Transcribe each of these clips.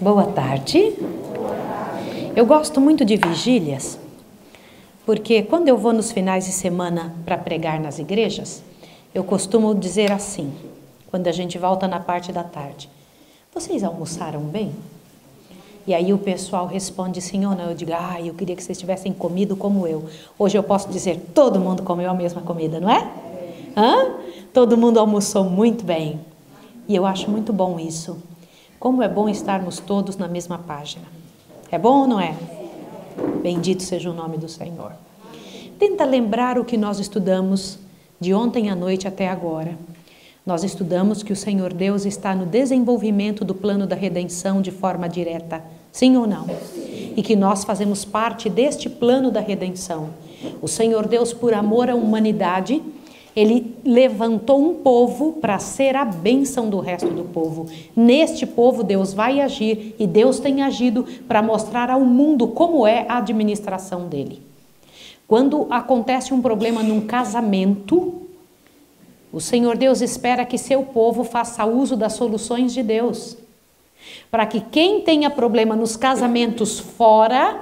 Boa tarde. Eu gosto muito de vigílias, porque quando eu vou nos finais de semana para pregar nas igrejas, eu costumo dizer assim, quando a gente volta na parte da tarde: vocês almoçaram bem? E aí o pessoal responde sim ou não. Eu digo: eu queria que vocês tivessem comido como eu. Hoje eu posso dizer: todo mundo comeu a mesma comida, não é? Todo mundo almoçou muito bem. E eu acho muito bom isso. Como é bom estarmos todos na mesma página. É bom ou não é? Bendito seja o nome do Senhor. Tenta lembrar o que nós estudamos de ontem à noite até agora. Nós estudamos que o Senhor Deus está no desenvolvimento do plano da redenção de forma direta. Sim ou não? E que nós fazemos parte deste plano da redenção. O Senhor Deus, por amor à humanidade, Ele levantou um povo para ser a bênção do resto do povo. Neste povo Deus vai agir, e Deus tem agido para mostrar ao mundo como é a administração dele. Quando acontece um problema num casamento, o Senhor Deus espera que seu povo faça uso das soluções de Deus. Para que quem tenha problema nos casamentos fora,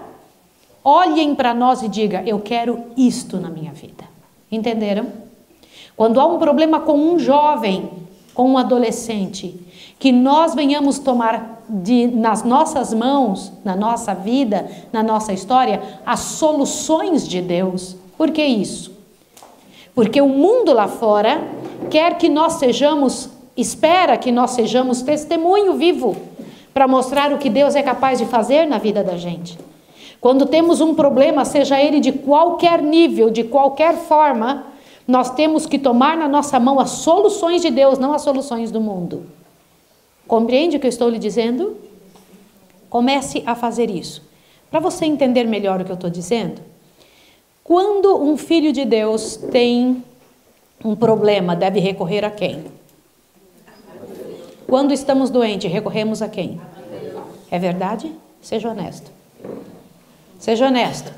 olhem para nós e diga: eu quero isto na minha vida. Entenderam? Quando há um problema com um jovem, com um adolescente, que nós venhamos tomar nas nossas mãos, na nossa vida, na nossa história, as soluções de Deus. Por que isso? Porque o mundo lá fora quer que nós sejamos, espera que nós sejamos testemunho vivo para mostrar o que Deus é capaz de fazer na vida da gente. Quando temos um problema, seja ele de qualquer nível, de qualquer forma, nós temos que tomar na nossa mão as soluções de Deus, não as soluções do mundo. Compreende o que eu estou lhe dizendo? Comece a fazer isso. Para você entender melhor o que eu estou dizendo, quando um filho de Deus tem um problema, deve recorrer a quem? Quando estamos doentes, recorremos a quem? É verdade? Seja honesto. Seja honesto.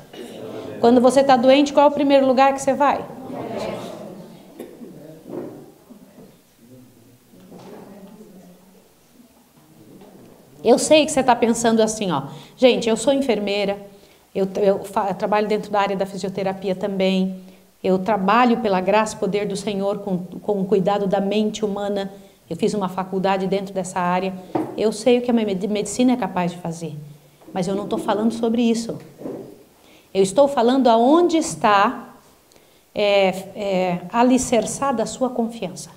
Quando você está doente, qual é o primeiro lugar que você vai? Eu sei que você está pensando assim, gente, eu sou enfermeira, eu trabalho dentro da área da fisioterapia também, eu trabalho pela graça e poder do Senhor com o cuidado da mente humana, eu fiz uma faculdade dentro dessa área, eu sei o que a medicina é capaz de fazer, mas eu não estou falando sobre isso. Eu estou falando aonde está alicerçada a sua confiança.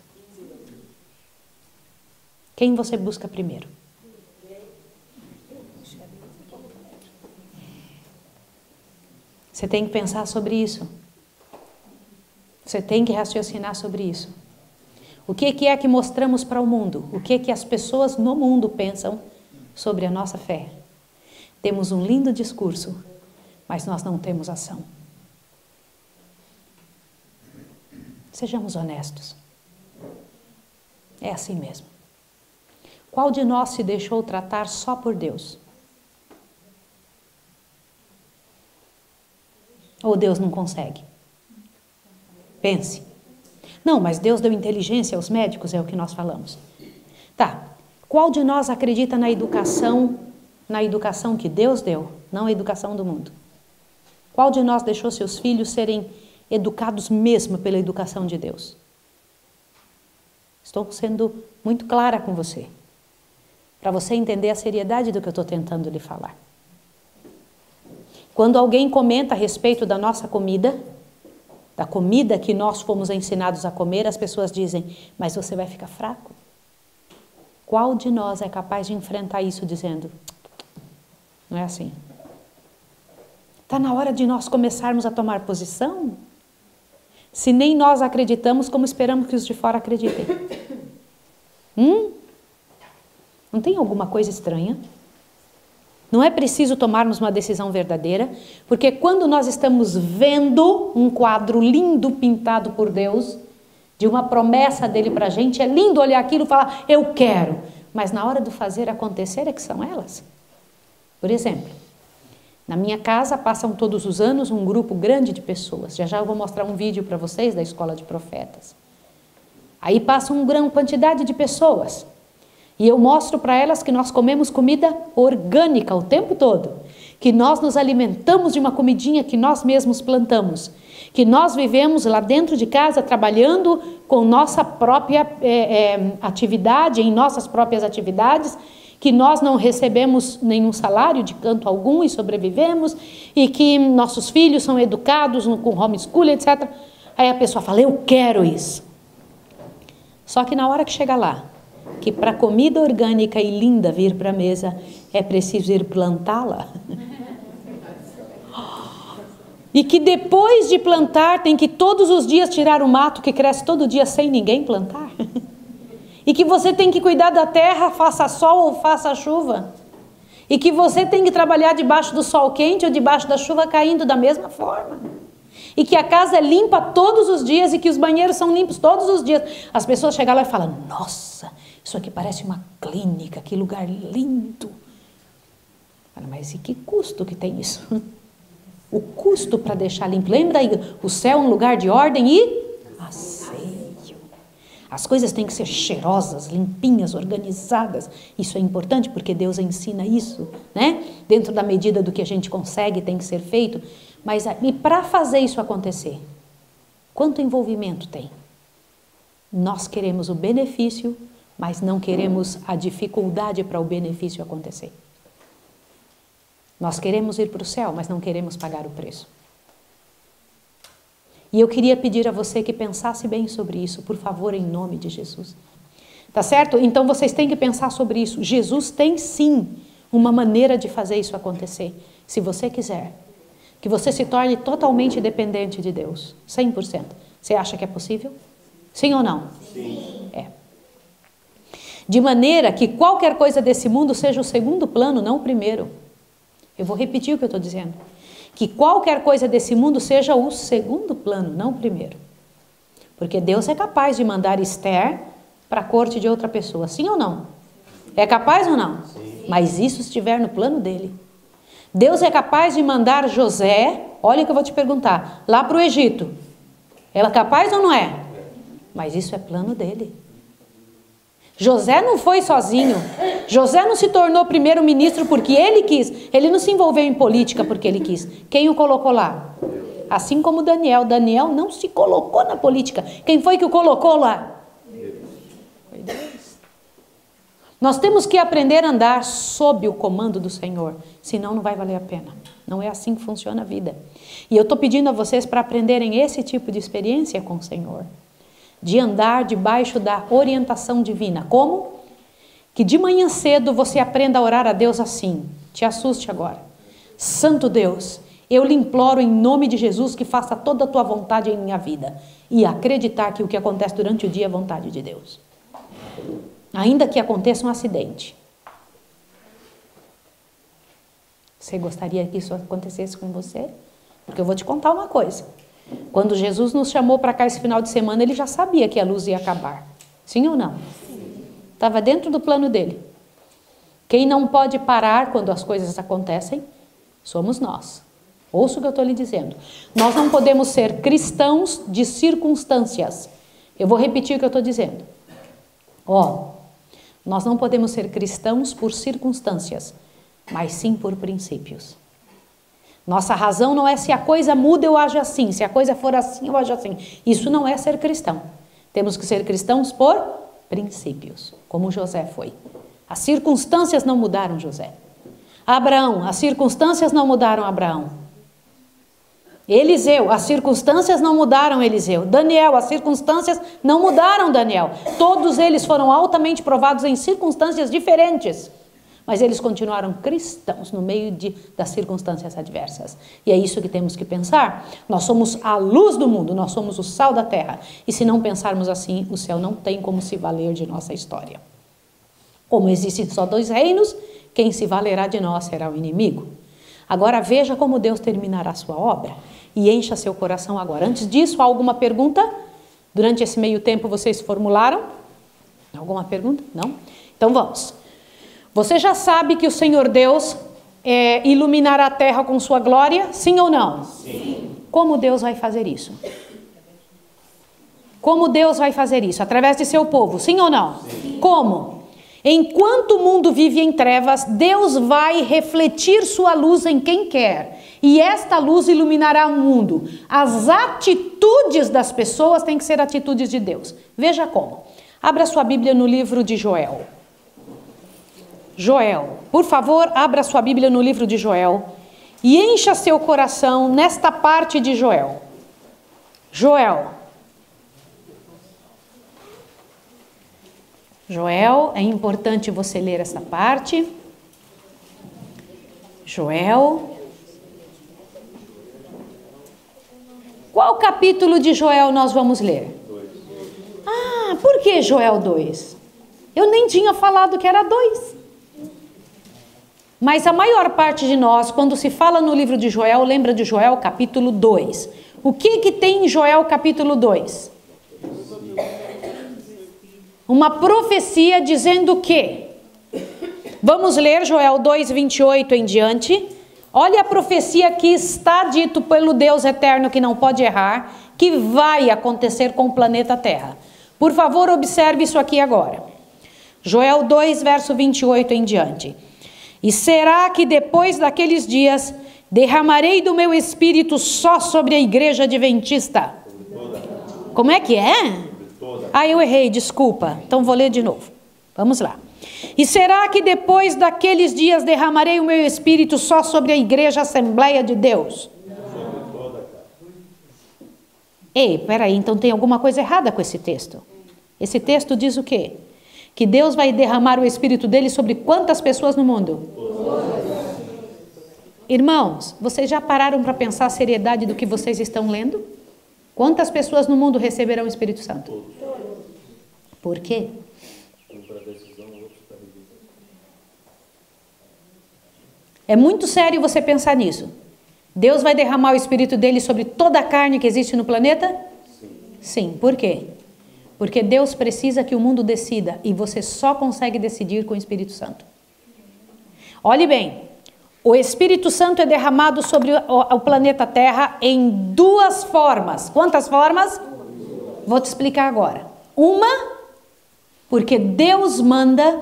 Quem você busca primeiro? Você tem que pensar sobre isso. Você tem que raciocinar sobre isso. O que é que mostramos para o mundo? O que as pessoas no mundo pensam sobre a nossa fé? Temos um lindo discurso, mas nós não temos ação. Sejamos honestos. É assim mesmo. Qual de nós se deixou tratar só por Deus? Ou Deus não consegue? Pense. Não, mas Deus deu inteligência aos médicos, é o que nós falamos. Tá. Qual de nós acredita na educação que Deus deu, não a educação do mundo? Qual de nós deixou seus filhos serem educados mesmo pela educação de Deus? Estou sendo muito clara com você, para você entender a seriedade do que eu estou tentando lhe falar. Quando alguém comenta a respeito da nossa comida, da comida que nós fomos ensinados a comer, as pessoas dizem: mas você vai ficar fraco. Qual de nós é capaz de enfrentar isso dizendo: não é assim? Está na hora de nós começarmos a tomar posição? Se nem nós acreditamos, como esperamos que os de fora acreditem? Não tem alguma coisa estranha? Não é preciso tomarmos uma decisão verdadeira, porque quando nós estamos vendo um quadro lindo pintado por Deus, de uma promessa dele para a gente, é lindo olhar aquilo e falar: eu quero. Mas na hora do fazer acontecer é que são elas. Por exemplo, na minha casa passam todos os anos um grupo grande de pessoas. Já eu vou mostrar um vídeo para vocês da Escola de Profetas. Aí passa uma grande quantidade de pessoas. E eu mostro para elas que nós comemos comida orgânica o tempo todo, que nós nos alimentamos de uma comidinha que nós mesmos plantamos, que nós vivemos lá dentro de casa trabalhando com nossa própria atividade, em nossas próprias atividades, que nós não recebemos nenhum salário de canto algum e sobrevivemos, e que nossos filhos são educados com homeschooling, etc. Aí a pessoa fala, eu quero isso. Só que na hora que chega lá, que para comida orgânica e linda vir para a mesa, é preciso ir plantá-la. E que depois de plantar, tem que todos os dias tirar o mato que cresce todo dia sem ninguém plantar. E que você tem que cuidar da terra, faça sol ou faça chuva. E que você tem que trabalhar debaixo do sol quente ou debaixo da chuva caindo da mesma forma. E que a casa é limpa todos os dias e que os banheiros são limpos todos os dias. As pessoas chegam lá e falam, nossa, isso aqui parece uma clínica, que lugar lindo. Mas e que custo que tem isso? O custo para deixar limpo. Lembra aí, o céu é um lugar de ordem e asseio. As coisas têm que ser cheirosas, limpinhas, organizadas. Isso é importante porque Deus ensina isso, né? Dentro da medida do que a gente consegue, tem que ser feito. Mas e para fazer isso acontecer, quanto envolvimento tem? Nós queremos o benefício, mas não queremos a dificuldade para o benefício acontecer. Nós queremos ir para o céu, mas não queremos pagar o preço. E eu queria pedir a você que pensasse bem sobre isso, por favor, em nome de Jesus. Tá certo? Então vocês têm que pensar sobre isso. Jesus tem sim uma maneira de fazer isso acontecer, se você quiser. Que você se torne totalmente dependente de Deus, 100%. Você acha que é possível? Sim ou não? Sim. É. De maneira que qualquer coisa desse mundo seja o segundo plano, não o primeiro. Eu vou repetir o que eu estou dizendo. Que qualquer coisa desse mundo seja o segundo plano, não o primeiro. Porque Deus é capaz de mandar Esther para a corte de outra pessoa, sim ou não? É capaz ou não? Sim. Mas isso estiver no plano dele. Deus é capaz de mandar José, olha o que eu vou te perguntar, lá para o Egito. Ela é capaz ou não é? Mas isso é plano dele. José não foi sozinho. José não se tornou primeiro-ministro porque ele quis. Ele não se envolveu em política porque ele quis. Quem o colocou lá? Assim como Daniel. Daniel não se colocou na política. Quem foi que o colocou lá? Foi Deus. Nós temos que aprender a andar sob o comando do Senhor. Senão não vai valer a pena. Não é assim que funciona a vida. E eu estou pedindo a vocês para aprenderem esse tipo de experiência com o Senhor. De andar debaixo da orientação divina. Como? Que de manhã cedo você aprenda a orar a Deus assim. Te assuste agora. Santo Deus, eu lhe imploro em nome de Jesus que faça toda a tua vontade em minha vida. E acreditar que o que acontece durante o dia é vontade de Deus. Ainda que aconteça um acidente. Você gostaria que isso acontecesse com você? Porque eu vou te contar uma coisa. Quando Jesus nos chamou para cá esse final de semana, ele já sabia que a luz ia acabar. Sim ou não? Estava dentro do plano dele. Quem não pode parar quando as coisas acontecem, somos nós. Ouça o que eu estou lhe dizendo. Nós não podemos ser cristãos de circunstâncias. Eu vou repetir o que eu estou dizendo. Nós não podemos ser cristãos por circunstâncias, mas sim por princípios. Nossa razão não é se a coisa muda, eu ajo assim. Se a coisa for assim, eu ajo assim. Isso não é ser cristão. Temos que ser cristãos por princípios, como José foi. As circunstâncias não mudaram José. Abraão, as circunstâncias não mudaram Abraão. Eliseu, as circunstâncias não mudaram Eliseu. Daniel, as circunstâncias não mudaram Daniel. Todos eles foram altamente provados em circunstâncias diferentes. Mas eles continuaram cristãos no meio das circunstâncias adversas. E é isso que temos que pensar. Nós somos a luz do mundo, nós somos o sal da terra. E se não pensarmos assim, o céu não tem como se valer de nossa história. Como existem só dois reinos, quem se valerá de nós será o inimigo. Agora veja como Deus terminará a sua obra e encha seu coração agora. Antes disso, há alguma pergunta? Durante esse meio tempo vocês formularam? Alguma pergunta? Não? Então vamos. Você já sabe que o Senhor Deus iluminará a terra com sua glória? Sim ou não? Sim. Como Deus vai fazer isso? Como Deus vai fazer isso? Através de seu povo, sim ou não? Sim. Como? Enquanto o mundo vive em trevas, Deus vai refletir sua luz em quem quer. E esta luz iluminará o mundo. As atitudes das pessoas têm que ser atitudes de Deus. Veja como. Abra sua Bíblia no livro de Joel. Joel, por favor, abra sua Bíblia no livro de Joel e encha seu coração nesta parte de Joel. Joel. Joel, é importante você ler essa parte. Joel. Qual capítulo de Joel nós vamos ler? 2. Ah, por que Joel 2? Eu nem tinha falado que era 2. Mas a maior parte de nós, quando se fala no livro de Joel, lembra de Joel capítulo 2. O que tem em Joel capítulo 2? Uma profecia dizendo que, vamos ler Joel 2, 28 em diante. Olha a profecia que está dito pelo Deus eterno que não pode errar, que vai acontecer com o planeta Terra. Por favor, observe isso aqui agora. Joel 2, verso 28 em diante. E será que depois daqueles dias derramarei do meu espírito só sobre a igreja adventista? Como é que é? Ah, eu errei, desculpa. Então vou ler de novo. Vamos lá. E será que depois daqueles dias derramarei o meu espírito só sobre a igreja Assembleia de Deus? Ei, peraí, então tem alguma coisa errada com esse texto. Esse texto diz o quê? Que Deus vai derramar o espírito dele sobre quantas pessoas no mundo? Irmãos, vocês já pararam para pensar a seriedade do que vocês estão lendo? Quantas pessoas no mundo receberão o Espírito Santo? Por quê? É muito sério você pensar nisso. Deus vai derramar o Espírito dele sobre toda a carne que existe no planeta? Sim. Por quê? Porque Deus precisa que o mundo decida e você só consegue decidir com o Espírito Santo. Olhe bem, o Espírito Santo é derramado sobre o planeta Terra em duas formas. Quantas formas? Vou te explicar agora. Uma, porque Deus manda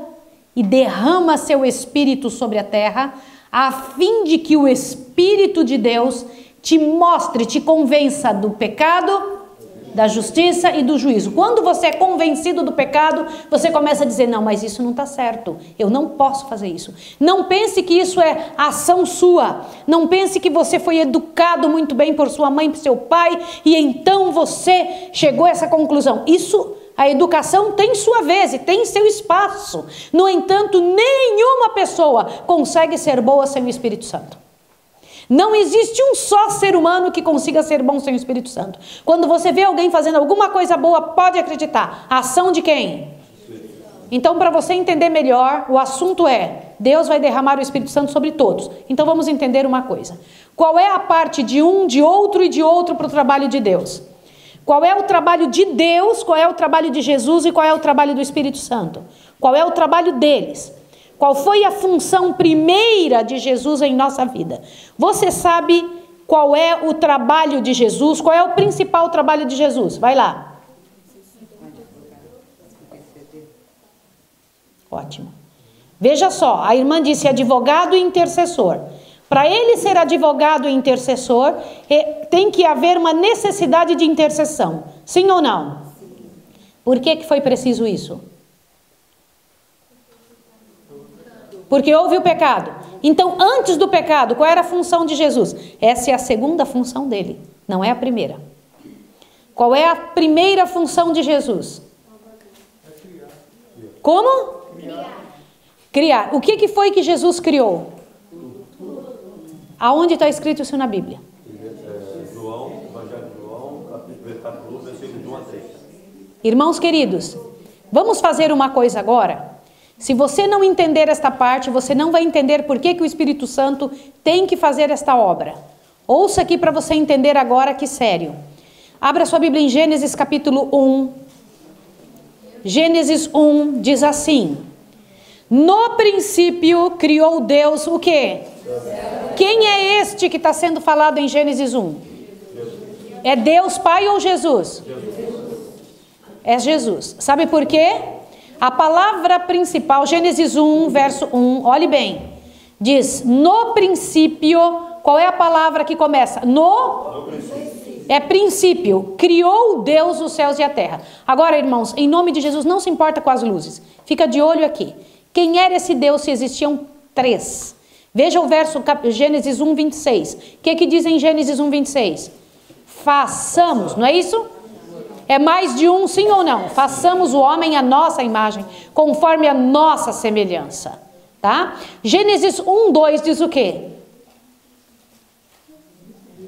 e derrama seu Espírito sobre a Terra, a fim de que o Espírito de Deus te mostre, te convença do pecado, da justiça e do juízo. Quando você é convencido do pecado, você começa a dizer, não, mas isso não está certo, eu não posso fazer isso. Não pense que isso é ação sua, não pense que você foi educado muito bem por sua mãe, por seu pai, e então você chegou a essa conclusão. Isso, a educação tem sua vez e tem seu espaço. No entanto, nenhuma pessoa consegue ser boa sem o Espírito Santo. Não existe um só ser humano que consiga ser bom sem o Espírito Santo. Quando você vê alguém fazendo alguma coisa boa, pode acreditar. A ação de quem? Então, para você entender melhor, o assunto é, Deus vai derramar o Espírito Santo sobre todos. Então, vamos entender uma coisa. Qual é a parte de um, de outro e de outro para o trabalho de Deus? Qual é o trabalho de Deus, qual é o trabalho de Jesus e qual é o trabalho do Espírito Santo? Qual é o trabalho deles? Qual foi a função primeira de Jesus em nossa vida? Você sabe qual é o trabalho de Jesus? Qual é o principal trabalho de Jesus? Vai lá. Ótimo. Veja só, a irmã disse advogado e intercessor. Para ele ser advogado e intercessor, tem que haver uma necessidade de intercessão. Sim ou não? Por que foi preciso isso? Porque houve o pecado. Então, antes do pecado, qual era a função de Jesus? Essa é a segunda função dele, não é a primeira. Qual é a primeira função de Jesus? Como? Criar. O que foi que Jesus criou? Aonde está escrito isso na Bíblia? João, Evangelho de João, capítulo 1, versículo de 1 a 3. Irmãos queridos, vamos fazer uma coisa agora. Se você não entender esta parte, você não vai entender por que o Espírito Santo tem que fazer esta obra. Ouça aqui para você entender agora que sério. Abra sua Bíblia em Gênesis capítulo 1. Gênesis 1 diz assim: no princípio criou Deus o quê? Quem é este que está sendo falado em Gênesis 1? É Deus Pai ou Jesus? É Jesus. Sabe por quê? A palavra principal, Gênesis 1, verso 1, olhe bem. Diz, no princípio, qual é a palavra que começa? No princípio. É princípio. Criou Deus os céus e a terra. Agora, irmãos, em nome de Jesus, não se importa com as luzes. Fica de olho aqui. Quem era esse Deus se existiam 3? Veja o verso Gênesis 1, 26. O que diz em Gênesis 1, 26? Façamos, não é isso? É mais de um, sim ou não? Façamos o homem à nossa imagem, conforme a nossa semelhança. Tá? Gênesis 1, 2 diz o quê?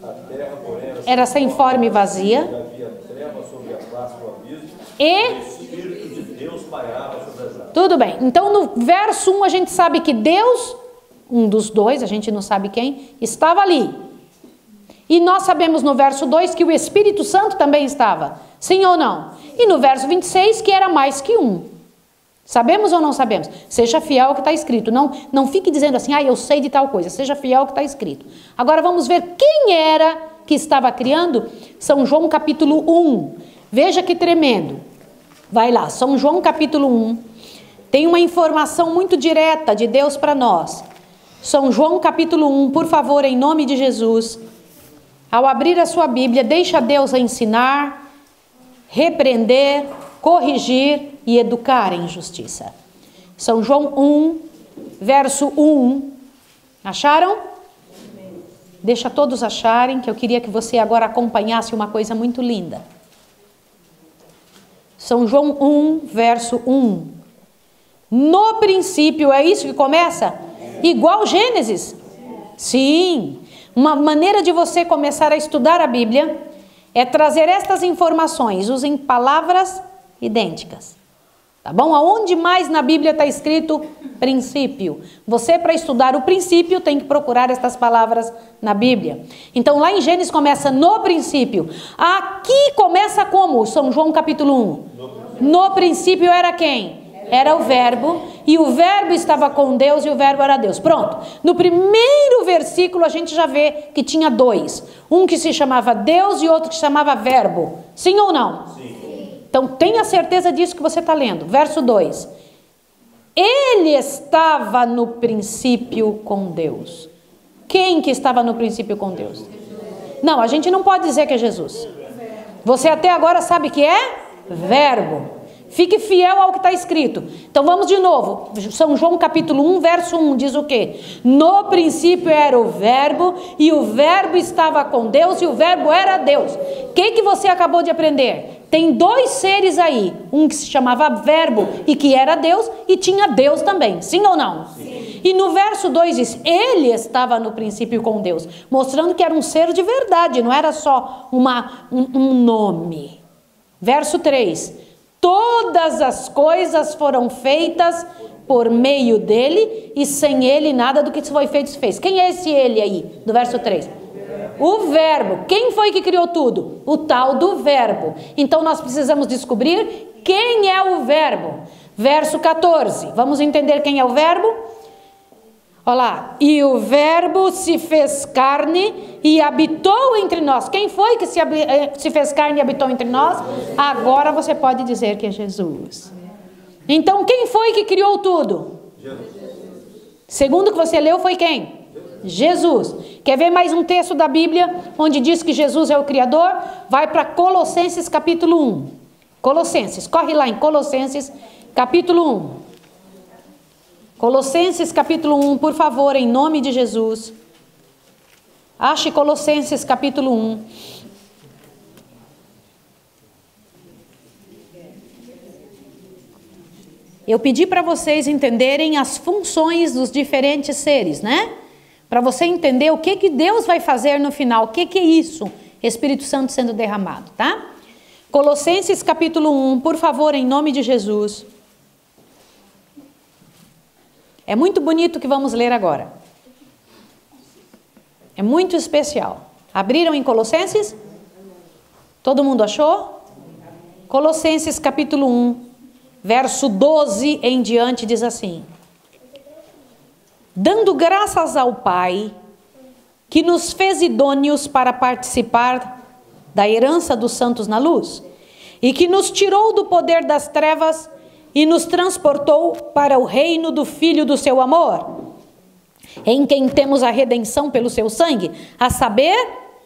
A terra, porém, era sem forma e vazia. Havia treva sobre a face do abismo. E o Espírito de Deus pairava sobre as águas. Tudo bem. Então no verso 1 a gente sabe que Deus, um dos dois, a gente não sabe quem, estava ali. E nós sabemos no verso 2 que o Espírito Santo também estava. Sim ou não? E no verso 26 que era mais que um. Sabemos ou não sabemos? Seja fiel ao que está escrito. Não fique dizendo assim, eu sei de tal coisa. Seja fiel ao que está escrito. Agora vamos ver quem era que estava criando. São João capítulo 1. Veja que tremendo. Vai lá, São João capítulo 1. Tem uma informação muito direta de Deus para nós. São João capítulo 1, por favor, em nome de Jesus. Ao abrir a sua Bíblia, deixa Deus ensinar, repreender, corrigir e educar em justiça. São João 1, verso 1. Acharam? Deixa todos acharem, que eu queria que você agora acompanhasse uma coisa muito linda. São João 1, verso 1. No princípio, é isso que começa? Igual Gênesis? Sim. Uma maneira de você começar a estudar a Bíblia é trazer estas informações, usem palavras idênticas. Tá bom? Aonde mais na Bíblia está escrito princípio? Você, para estudar o princípio, tem que procurar estas palavras na Bíblia. Então, lá em Gênesis começa no princípio. Aqui começa como? São João capítulo 1. No princípio era quem? Era o verbo, e o verbo estava com Deus e o verbo era Deus. Pronto. No primeiro versículo a gente já vê que tinha 2. Um que se chamava Deus e outro que se chamava verbo. Sim ou não? Sim. Então tenha certeza disso que você está lendo. Verso 2. Ele estava no princípio com Deus. Quem que estava no princípio com Deus? Não, a gente não pode dizer que é Jesus. Você até agora sabe que é verbo. Fique fiel ao que está escrito. Então vamos de novo. São João capítulo 1, verso 1 diz o quê? No princípio era o verbo, e o verbo estava com Deus, e o verbo era Deus. O que você acabou de aprender? Tem 2 seres aí. Um que se chamava verbo e que era Deus, e tinha Deus também. Sim ou não? Sim. E no verso 2 diz, ele estava no princípio com Deus. Mostrando que era um ser de verdade, não era só um nome. Verso 3. Todas as coisas foram feitas por meio dele, e sem ele nada do que foi feito se fez. Quem é esse ele aí, do verso 3? O verbo. Quem foi que criou tudo? O tal do verbo. Então nós precisamos descobrir quem é o verbo. Verso 14. Vamos entender quem é o verbo? Olha lá. E o verbo se fez carne e habitou entre nós. Quem foi que se fez carne e habitou entre nós? Agora você pode dizer que é Jesus. Então quem foi que criou tudo? Jesus. Segundo o que você leu foi quem? Jesus. Quer ver mais um texto da Bíblia onde diz que Jesus é o Criador? Vai para Colossenses capítulo 1. Colossenses, corre lá em Colossenses capítulo 1. Colossenses capítulo 1, por favor, em nome de Jesus. Ache Colossenses capítulo 1. Eu pedi para vocês entenderem as funções dos diferentes seres, né? Para você entender o que Deus vai fazer no final. O que é isso? Espírito Santo sendo derramado, tá? Colossenses capítulo 1, por favor, em nome de Jesus. É muito bonito o que vamos ler agora. É muito especial. Abriram em Colossenses? Todo mundo achou? Colossenses capítulo 1, verso 12 em diante diz assim: dando graças ao Pai, que nos fez idôneos para participar da herança dos santos na luz, e que nos tirou do poder das trevas e nos transportou para o reino do Filho do seu amor, em quem temos a redenção pelo seu sangue, a saber,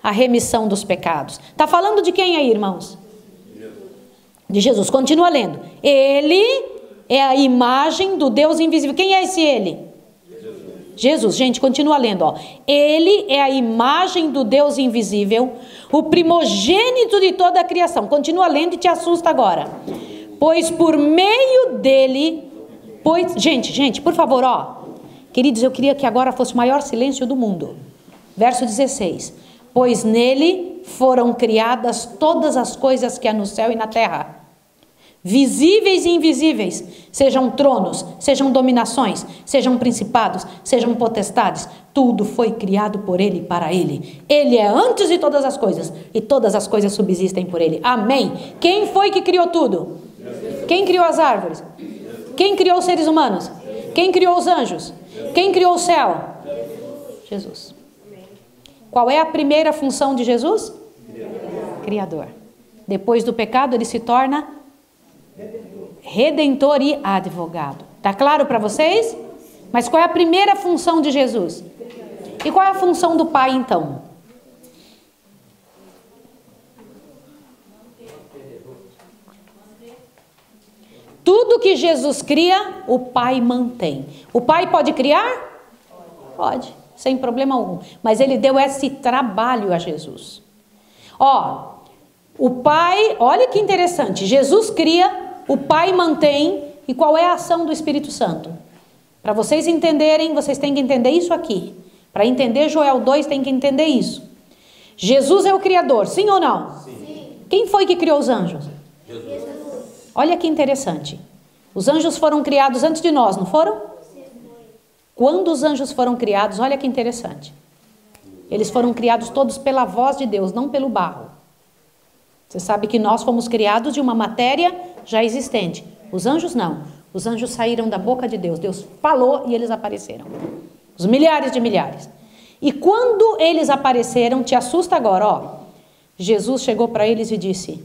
a remissão dos pecados. Está falando de quem aí, irmãos? De Jesus. Continua lendo. Ele é a imagem do Deus invisível. Quem é esse ele? Jesus. Gente, continua lendo. Ó. Ele é a imagem do Deus invisível, o primogênito de toda a criação. Continua lendo e te assusta agora. Pois por meio dele... Gente, por favor, ó. Queridos, eu queria que agora fosse o maior silêncio do mundo. Verso 16. Pois nele foram criadas todas as coisas que há no céu e na terra, visíveis e invisíveis, sejam tronos, sejam dominações, sejam principados, sejam potestades, tudo foi criado por ele e para ele. Ele é antes de todas as coisas, e todas as coisas subsistem por ele. Amém. Quem foi que criou tudo? Quem criou as árvores? Quem criou os seres humanos? Quem criou os anjos? Quem criou o céu? Jesus. Qual é a primeira função de Jesus? Criador. Depois do pecado, ele se torna redentor e advogado. Está claro para vocês? Mas qual é a primeira função de Jesus? E qual é a função do Pai, então? Tudo que Jesus cria, o Pai mantém. O Pai pode criar? Pode, sem problema algum. Mas ele deu esse trabalho a Jesus. Ó, o Pai, olha que interessante. Jesus cria, o Pai mantém. E qual é a ação do Espírito Santo? Para vocês entenderem, vocês têm que entender isso aqui. Para entender Joel 2, tem que entender isso. Jesus é o Criador, sim ou não? Sim. Quem foi que criou os anjos? Jesus. Olha que interessante. Os anjos foram criados antes de nós, não foram? Quando os anjos foram criados, olha que interessante. Eles foram criados todos pela voz de Deus, não pelo barro. Você sabe que nós fomos criados de uma matéria já existente. Os anjos não. Os anjos saíram da boca de Deus. Deus falou e eles apareceram. Os milhares de milhares. E quando eles apareceram, te assusta agora, ó. Jesus chegou para eles e disse: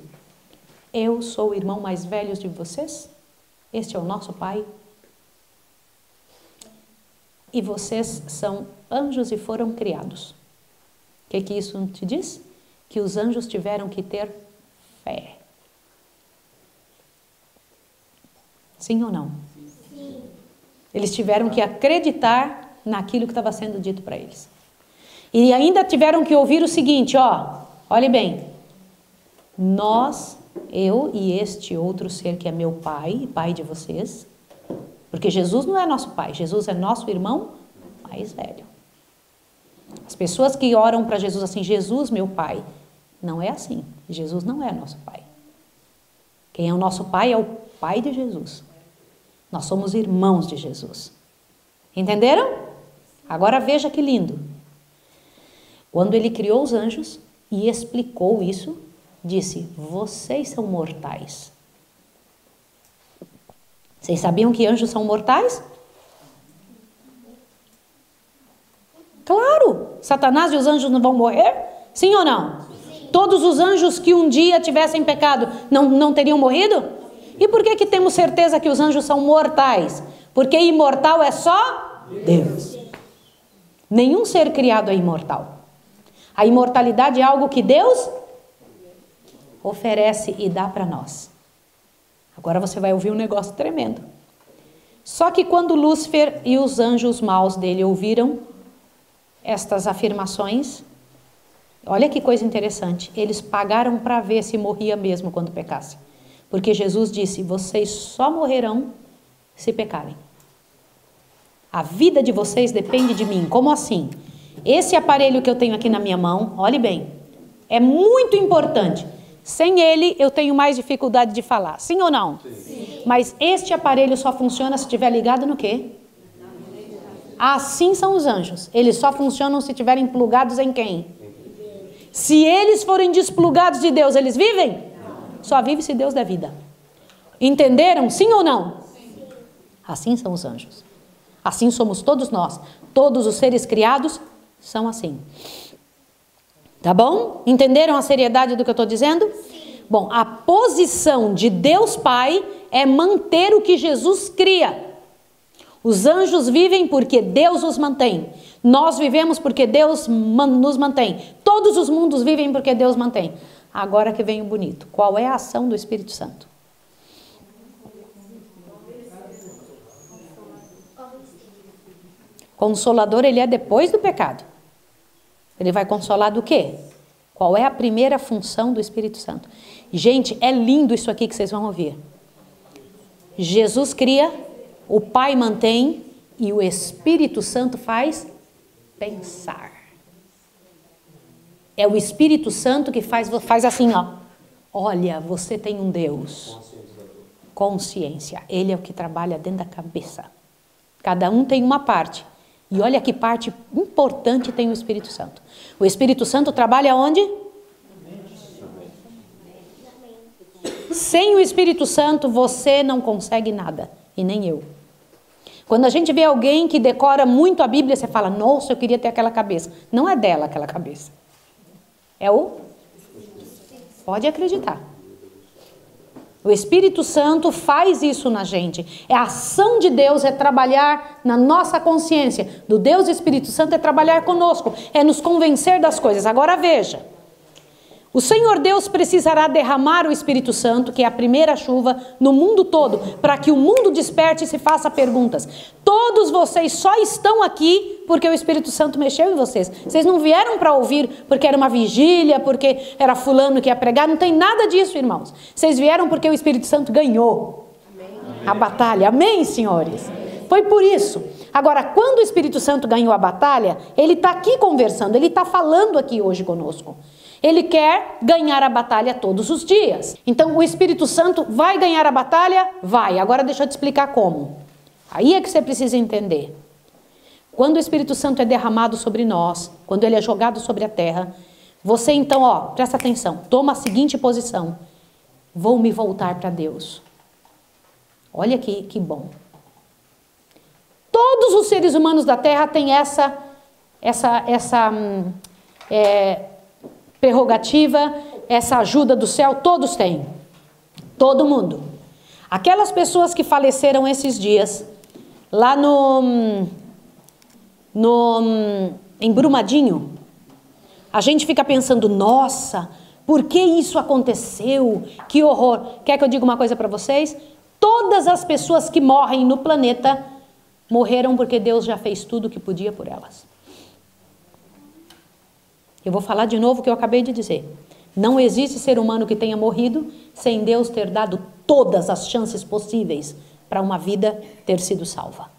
eu sou o irmão mais velho de vocês. Este é o nosso Pai. E vocês são anjos e foram criados. O que isso te diz? Que os anjos tiveram que ter fé. Sim ou não? Sim. Eles tiveram que acreditar naquilo que estava sendo dito para eles. E ainda tiveram que ouvir o seguinte, ó. Olhe bem. Nós, eu e este outro ser que é meu pai, pai de vocês, porque Jesus não é nosso pai, Jesus é nosso irmão mais velho. As pessoas que oram para Jesus assim, Jesus, meu pai, não é assim. Jesus não é nosso pai. Quem é o nosso pai é o pai de Jesus. Nós somos irmãos de Jesus. Entenderam? Agora veja que lindo. Quando ele criou os anjos e explicou isso, disse: vocês são mortais. Vocês sabiam que anjos são mortais? Claro! Satanás e os anjos não vão morrer? Sim ou não? Sim. Todos os anjos que um dia tivessem pecado não teriam morrido? E por que temos certeza que os anjos são mortais? Porque imortal é só Deus. Nenhum ser criado é imortal. A imortalidade é algo que Deus oferece e dá para nós. Agora você vai ouvir um negócio tremendo. Só que quando Lúcifer e os anjos maus dele ouviram estas afirmações, olha que coisa interessante, eles pagaram para ver se morria mesmo quando pecasse. Porque Jesus disse: vocês só morrerão se pecarem. A vida de vocês depende de mim. Como assim? Esse aparelho que eu tenho aqui na minha mão, olhe bem, é muito importante. Sem ele, eu tenho mais dificuldade de falar. Sim ou não? Sim. Mas este aparelho só funciona se estiver ligado no quê? Assim são os anjos. Eles só funcionam se estiverem plugados em quem? Se eles forem desplugados de Deus, eles vivem? Não. Só vive se Deus der vida. Entenderam? Sim ou não? Sim. Assim são os anjos. Assim somos todos nós. Todos os seres criados são assim. Tá bom? Entenderam a seriedade do que eu estou dizendo? Sim. Bom, a posição de Deus Pai é manter o que Jesus cria. Os anjos vivem porque Deus os mantém. Nós vivemos porque Deus nos mantém. Todos os mundos vivem porque Deus mantém. Agora que vem o bonito. Qual é a ação do Espírito Santo? Consolador, ele é depois do pecado. Ele vai consolar do quê? Qual é a primeira função do Espírito Santo? Gente, é lindo isso aqui que vocês vão ouvir. Jesus cria, o Pai mantém e o Espírito Santo faz pensar. É o Espírito Santo que faz assim, ó. Olha, você tem um Deus. Consciência. Ele é o que trabalha dentro da cabeça. Cada um tem uma parte. E olha que parte importante tem o Espírito Santo. O Espírito Santo trabalha onde? Sem o Espírito Santo você não consegue nada. E nem eu. Quando a gente vê alguém que decora muito a Bíblia, você fala, nossa, eu queria ter aquela cabeça. Não é dela aquela cabeça. É o? Pode acreditar. O Espírito Santo faz isso na gente. É a ação de Deus, é trabalhar na nossa consciência. Do Deus Espírito Santo é trabalhar conosco, é nos convencer das coisas. Agora veja. O Senhor Deus precisará derramar o Espírito Santo, que é a primeira chuva, no mundo todo, para que o mundo desperte e se faça perguntas. Todos vocês só estão aqui porque o Espírito Santo mexeu em vocês. Vocês não vieram para ouvir porque era uma vigília, porque era fulano que ia pregar. Não tem nada disso, irmãos. Vocês vieram porque o Espírito Santo ganhou a batalha. Amém, senhores? Foi por isso. Agora, quando o Espírito Santo ganhou a batalha, ele está aqui conversando, ele está falando aqui hoje conosco. Ele quer ganhar a batalha todos os dias. Então, o Espírito Santo vai ganhar a batalha? Vai. Agora deixa eu te explicar como. Aí é que você precisa entender. Quando o Espírito Santo é derramado sobre nós, quando ele é jogado sobre a terra, você então, presta atenção, toma a seguinte posição. Vou me voltar para Deus. Olha que bom. Todos os seres humanos da terra têm essa prerrogativa, essa ajuda do céu, todos têm. Todo mundo. Aquelas pessoas que faleceram esses dias, lá em Brumadinho, a gente fica pensando, nossa, por que isso aconteceu? Que horror. Quer que eu diga uma coisa para vocês? Todas as pessoas que morrem no planeta morreram porque Deus já fez tudo o que podia por elas. Eu vou falar de novo o que eu acabei de dizer. Não existe ser humano que tenha morrido sem Deus ter dado todas as chances possíveis para uma vida ter sido salva.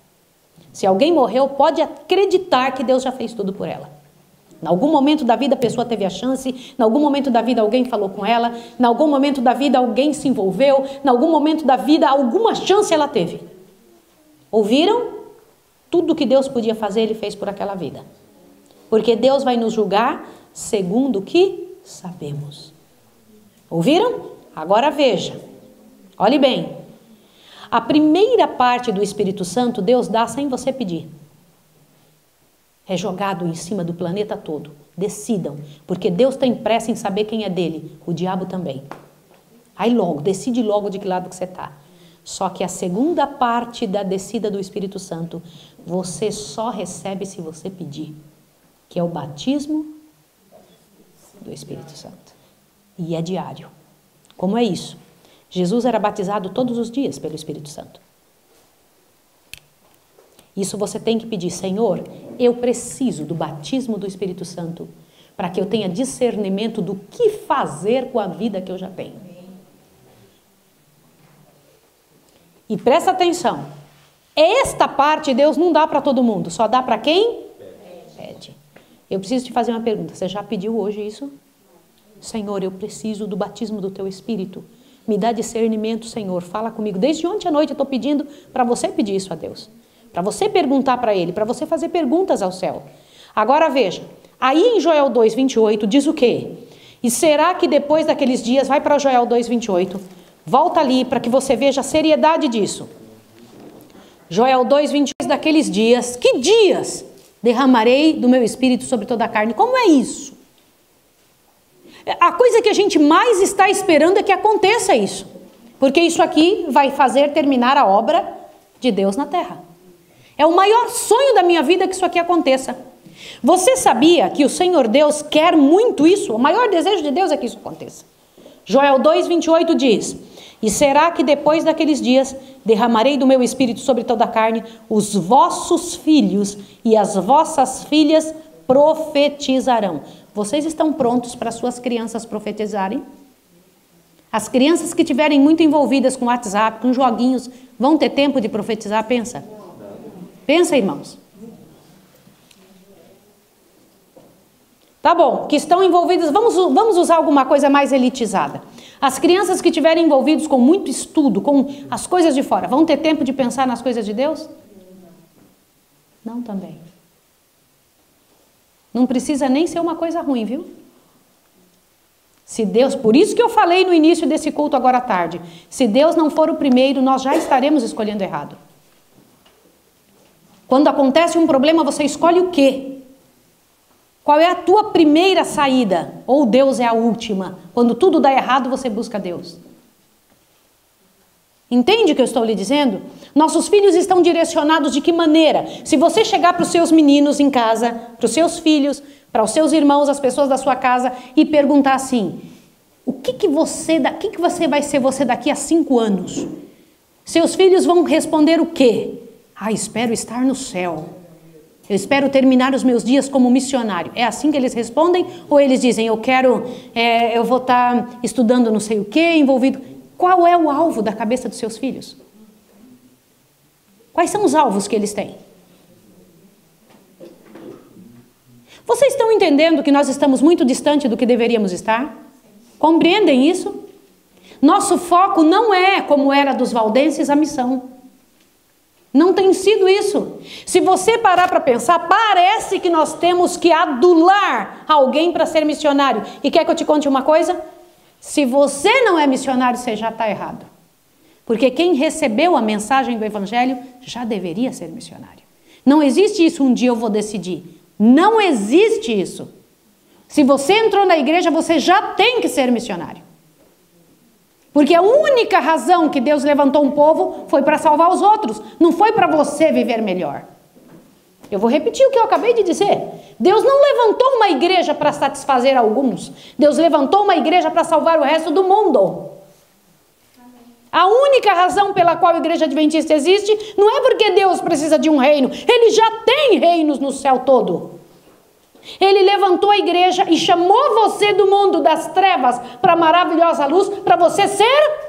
Se alguém morreu, pode acreditar que Deus já fez tudo por ela. Em algum momento da vida a pessoa teve a chance, em algum momento da vida alguém falou com ela, em algum momento da vida alguém se envolveu, em algum momento da vida alguma chance ela teve. Ouviram? Tudo que Deus podia fazer, Ele fez por aquela vida. Porque Deus vai nos julgar segundo o que sabemos. Ouviram? Agora veja. Olhe bem. A primeira parte do Espírito Santo, Deus dá sem você pedir. É jogado em cima do planeta todo. Decidam, porque Deus tem pressa em saber quem é dele. O diabo também. Aí logo, decide logo de que lado que você está. Só que a segunda parte da descida do Espírito Santo, você só recebe se você pedir. Que é o batismo do Espírito Santo. E é diário. Como é isso? Jesus era batizado todos os dias pelo Espírito Santo. Isso você tem que pedir, Senhor, eu preciso do batismo do Espírito Santo para que eu tenha discernimento do que fazer com a vida que eu já tenho. E presta atenção, esta parte Deus não dá para todo mundo, só dá para quem pede. Eu preciso te fazer uma pergunta, você já pediu hoje isso? Senhor, eu preciso do batismo do teu Espírito. Me dá discernimento, Senhor, fala comigo. Desde ontem à noite eu estou pedindo para você pedir isso a Deus. Para você perguntar para Ele, para você fazer perguntas ao céu. Agora veja, aí em Joel 2:28 diz o quê? E será que depois daqueles dias, vai para Joel 2:28, volta ali para que você veja a seriedade disso. Joel 2:28, daqueles dias, que dias derramarei do meu Espírito sobre toda a carne? Como é isso? A coisa que a gente mais está esperando é que aconteça isso. Porque isso aqui vai fazer terminar a obra de Deus na terra. É o maior sonho da minha vida que isso aqui aconteça. Você sabia que o Senhor Deus quer muito isso? O maior desejo de Deus é que isso aconteça. Joel 2:28 diz: e será que depois daqueles dias derramarei do meu espírito sobre toda a carne, os vossos filhos e as vossas filhas profetizarão. Vocês estão prontos para suas crianças profetizarem? As crianças que estiverem muito envolvidas com WhatsApp, com joguinhos, vão ter tempo de profetizar? Pensa. Pensa, irmãos. Tá bom, que estão envolvidas, vamos usar alguma coisa mais elitizada. As crianças que estiverem envolvidas com muito estudo, com as coisas de fora, vão ter tempo de pensar nas coisas de Deus? Não também. Não precisa nem ser uma coisa ruim, viu? Se Deus, por isso que eu falei no início desse culto agora à tarde, se Deus não for o primeiro, nós já estaremos escolhendo errado. Quando acontece um problema, você escolhe o quê? Qual é a tua primeira saída? Ou Deus é a última? Quando tudo dá errado, você busca Deus. Entende o que eu estou lhe dizendo? Nossos filhos estão direcionados de que maneira? Se você chegar para os seus meninos em casa, para os seus filhos, para os seus irmãos, as pessoas da sua casa, e perguntar assim, o que você vai ser você daqui a 5 anos? Seus filhos vão responder o quê? Espero estar no céu. Eu espero terminar os meus dias como missionário. É assim que eles respondem? Ou eles dizem, eu vou estar estudando não sei o quê, envolvido... Qual é o alvo da cabeça dos seus filhos? Quais são os alvos que eles têm? Vocês estão entendendo que nós estamos muito distante do que deveríamos estar? Compreendem isso? Nosso foco não é, como era dos valdenses, a missão. Não tem sido isso. Se você parar para pensar, parece que nós temos que adular alguém para ser missionário. E quer que eu te conte uma coisa? Se você não é missionário, você já está errado. Porque quem recebeu a mensagem do Evangelho já deveria ser missionário. Não existe isso, um dia eu vou decidir. Não existe isso. Se você entrou na igreja, você já tem que ser missionário. Porque a única razão que Deus levantou um povo foi para salvar os outros. Não foi para você viver melhor. Eu vou repetir o que eu acabei de dizer. Deus não levantou uma igreja para satisfazer alguns. Deus levantou uma igreja para salvar o resto do mundo. A única razão pela qual a igreja adventista existe não é porque Deus precisa de um reino. Ele já tem reinos no céu todo. Ele levantou a igreja e chamou você do mundo das trevas para a maravilhosa luz, para você ser...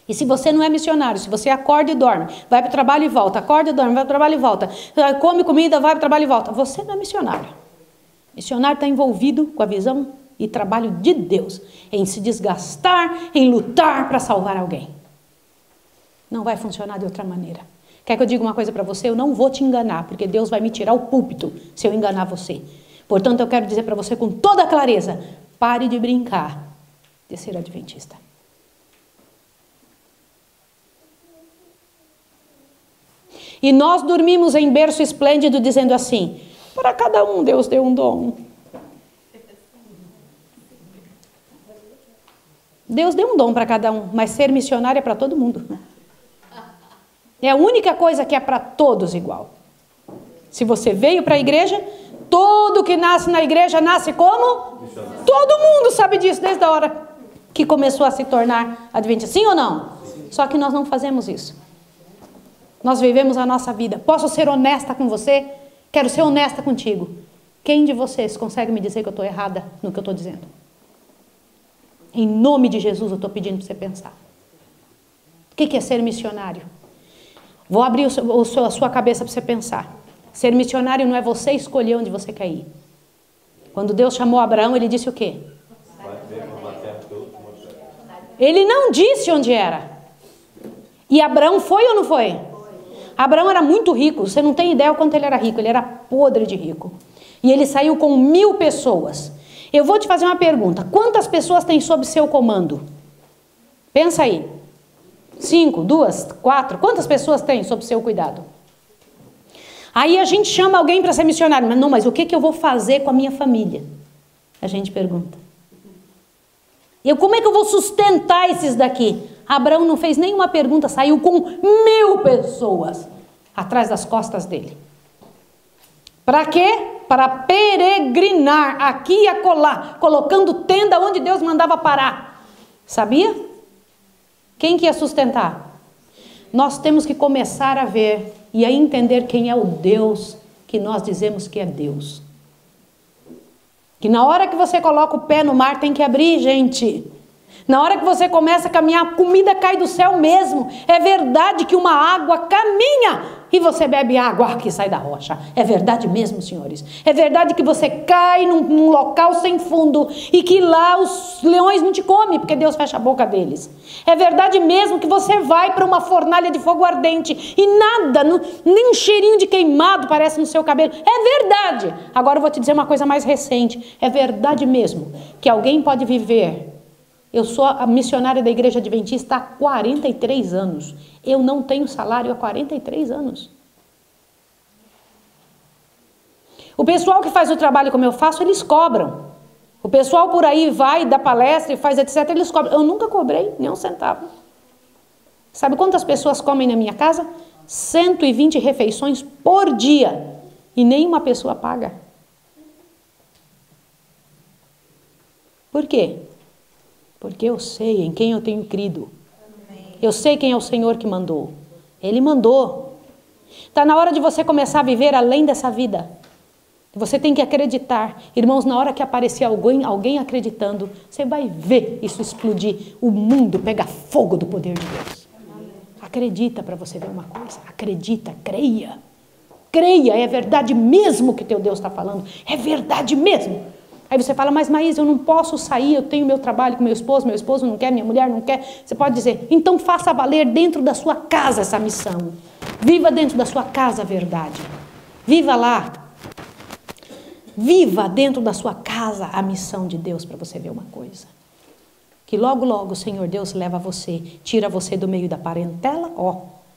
E se você não é missionário, se você acorda e dorme, vai para o trabalho e volta, acorda e dorme, vai para o trabalho e volta, come comida, vai para o trabalho e volta, você não é missionário. Missionário está envolvido com a visão e trabalho de Deus, em se desgastar, em lutar para salvar alguém. Não vai funcionar de outra maneira. Quer que eu diga uma coisa para você? Eu não vou te enganar, porque Deus vai me tirar o púlpito se eu enganar você. Portanto, eu quero dizer para você com toda clareza, pare de brincar de ser adventista. E nós dormimos em berço esplêndido dizendo assim, para cada um Deus deu um dom. Deus deu um dom para cada um, mas ser missionário é para todo mundo. É a única coisa que é para todos igual. Se você veio para a igreja, todo que nasce na igreja nasce como? Missionário. Todo mundo sabe disso desde a hora que começou a se tornar adventista. Sim ou não? Sim. Só que nós não fazemos isso. Nós vivemos a nossa vida. Posso ser honesta com você? Quero ser honesta contigo. Quem de vocês consegue me dizer que eu estou errada no que eu estou dizendo? Em nome de Jesus eu estou pedindo para você pensar. O que é ser missionário? Vou abrir a sua cabeça para você pensar. Ser missionário não é você escolher onde você quer ir. Quando Deus chamou Abraão, ele disse o quê? Ele não disse onde era. E Abraão foi ou não foi? Abraão era muito rico, você não tem ideia o quanto ele era rico, ele era podre de rico. E ele saiu com 1000 pessoas. Eu vou te fazer uma pergunta, quantas pessoas tem sob seu comando? Pensa aí. 5, 2, 4, quantas pessoas tem sob seu cuidado? Aí a gente chama alguém para ser missionário, mas o que eu vou fazer com a minha família? A gente pergunta. Como é que eu vou sustentar esses daqui? Abraão não fez nenhuma pergunta, saiu com 1000 pessoas atrás das costas dele. Para quê? Para peregrinar aqui e acolá, colocando tenda onde Deus mandava parar. Sabia? Quem que ia sustentar? Nós temos que começar a ver e a entender quem é o Deus que nós dizemos que é Deus. Que na hora que você coloca o pé no mar tem que abrir, gente. Na hora que você começa a caminhar, a comida cai do céu mesmo. É verdade que uma água caminha e você bebe água que sai da rocha. É verdade mesmo, senhores. É verdade que você cai num local sem fundo e que lá os leões não te comem porque Deus fecha a boca deles. É verdade mesmo que você vai para uma fornalha de fogo ardente e nada, nem um cheirinho de queimado parece no seu cabelo. É verdade. Agora eu vou te dizer uma coisa mais recente. É verdade mesmo que alguém pode viver... Eu sou a missionária da Igreja Adventista há 43 anos. Eu não tenho salário há 43 anos. O pessoal que faz o trabalho como eu faço, eles cobram. O pessoal por aí vai, dá palestra e faz etc, eles cobram. Eu nunca cobrei nem um centavo. Sabe quantas pessoas comem na minha casa? 120 refeições por dia. E nenhuma pessoa paga. Por quê? Porque eu sei em quem eu tenho crido. Eu sei quem é o Senhor que mandou. Ele mandou. Está na hora de você começar a viver além dessa vida. Você tem que acreditar. Irmãos, na hora que aparecer alguém acreditando, você vai ver isso explodir. O mundo pega fogo do poder de Deus. Acredita para você ver uma coisa. Acredita, creia. Creia, é verdade mesmo que teu Deus está falando. É verdade mesmo. Aí você fala, mas Maísa, eu não posso sair, eu tenho meu trabalho com meu esposo não quer, minha mulher não quer. Você pode dizer, então faça valer dentro da sua casa essa missão. Viva dentro da sua casa a verdade. Viva lá. Viva dentro da sua casa a missão de Deus para você ver uma coisa. Que logo, logo o Senhor Deus leva você, tira você do meio da parentela.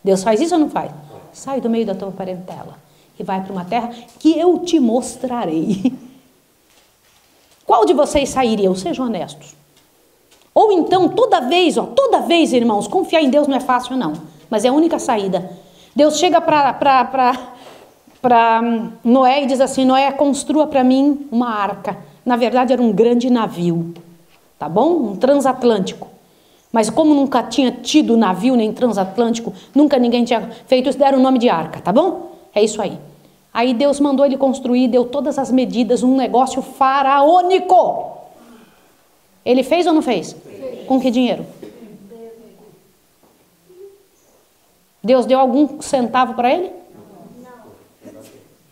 Deus faz isso ou não faz? Sai do meio da tua parentela e vai para uma terra que eu te mostrarei. Qual de vocês sairia? Sejam honestos. Ou então, toda vez, irmãos, confiar em Deus não é fácil, não. Mas é a única saída. Deus chega para Noé e diz assim, Noé, construa para mim uma arca. Na verdade, era um grande navio. Tá bom? Um transatlântico. Mas como nunca tinha tido navio nem transatlântico, nunca ninguém tinha feito isso, deram o nome de arca, tá bom? É isso aí. Aí Deus mandou ele construir, deu todas as medidas, um negócio faraônico. Ele fez ou não fez? Fez. Com que dinheiro? Deus deu algum centavo para ele? Não.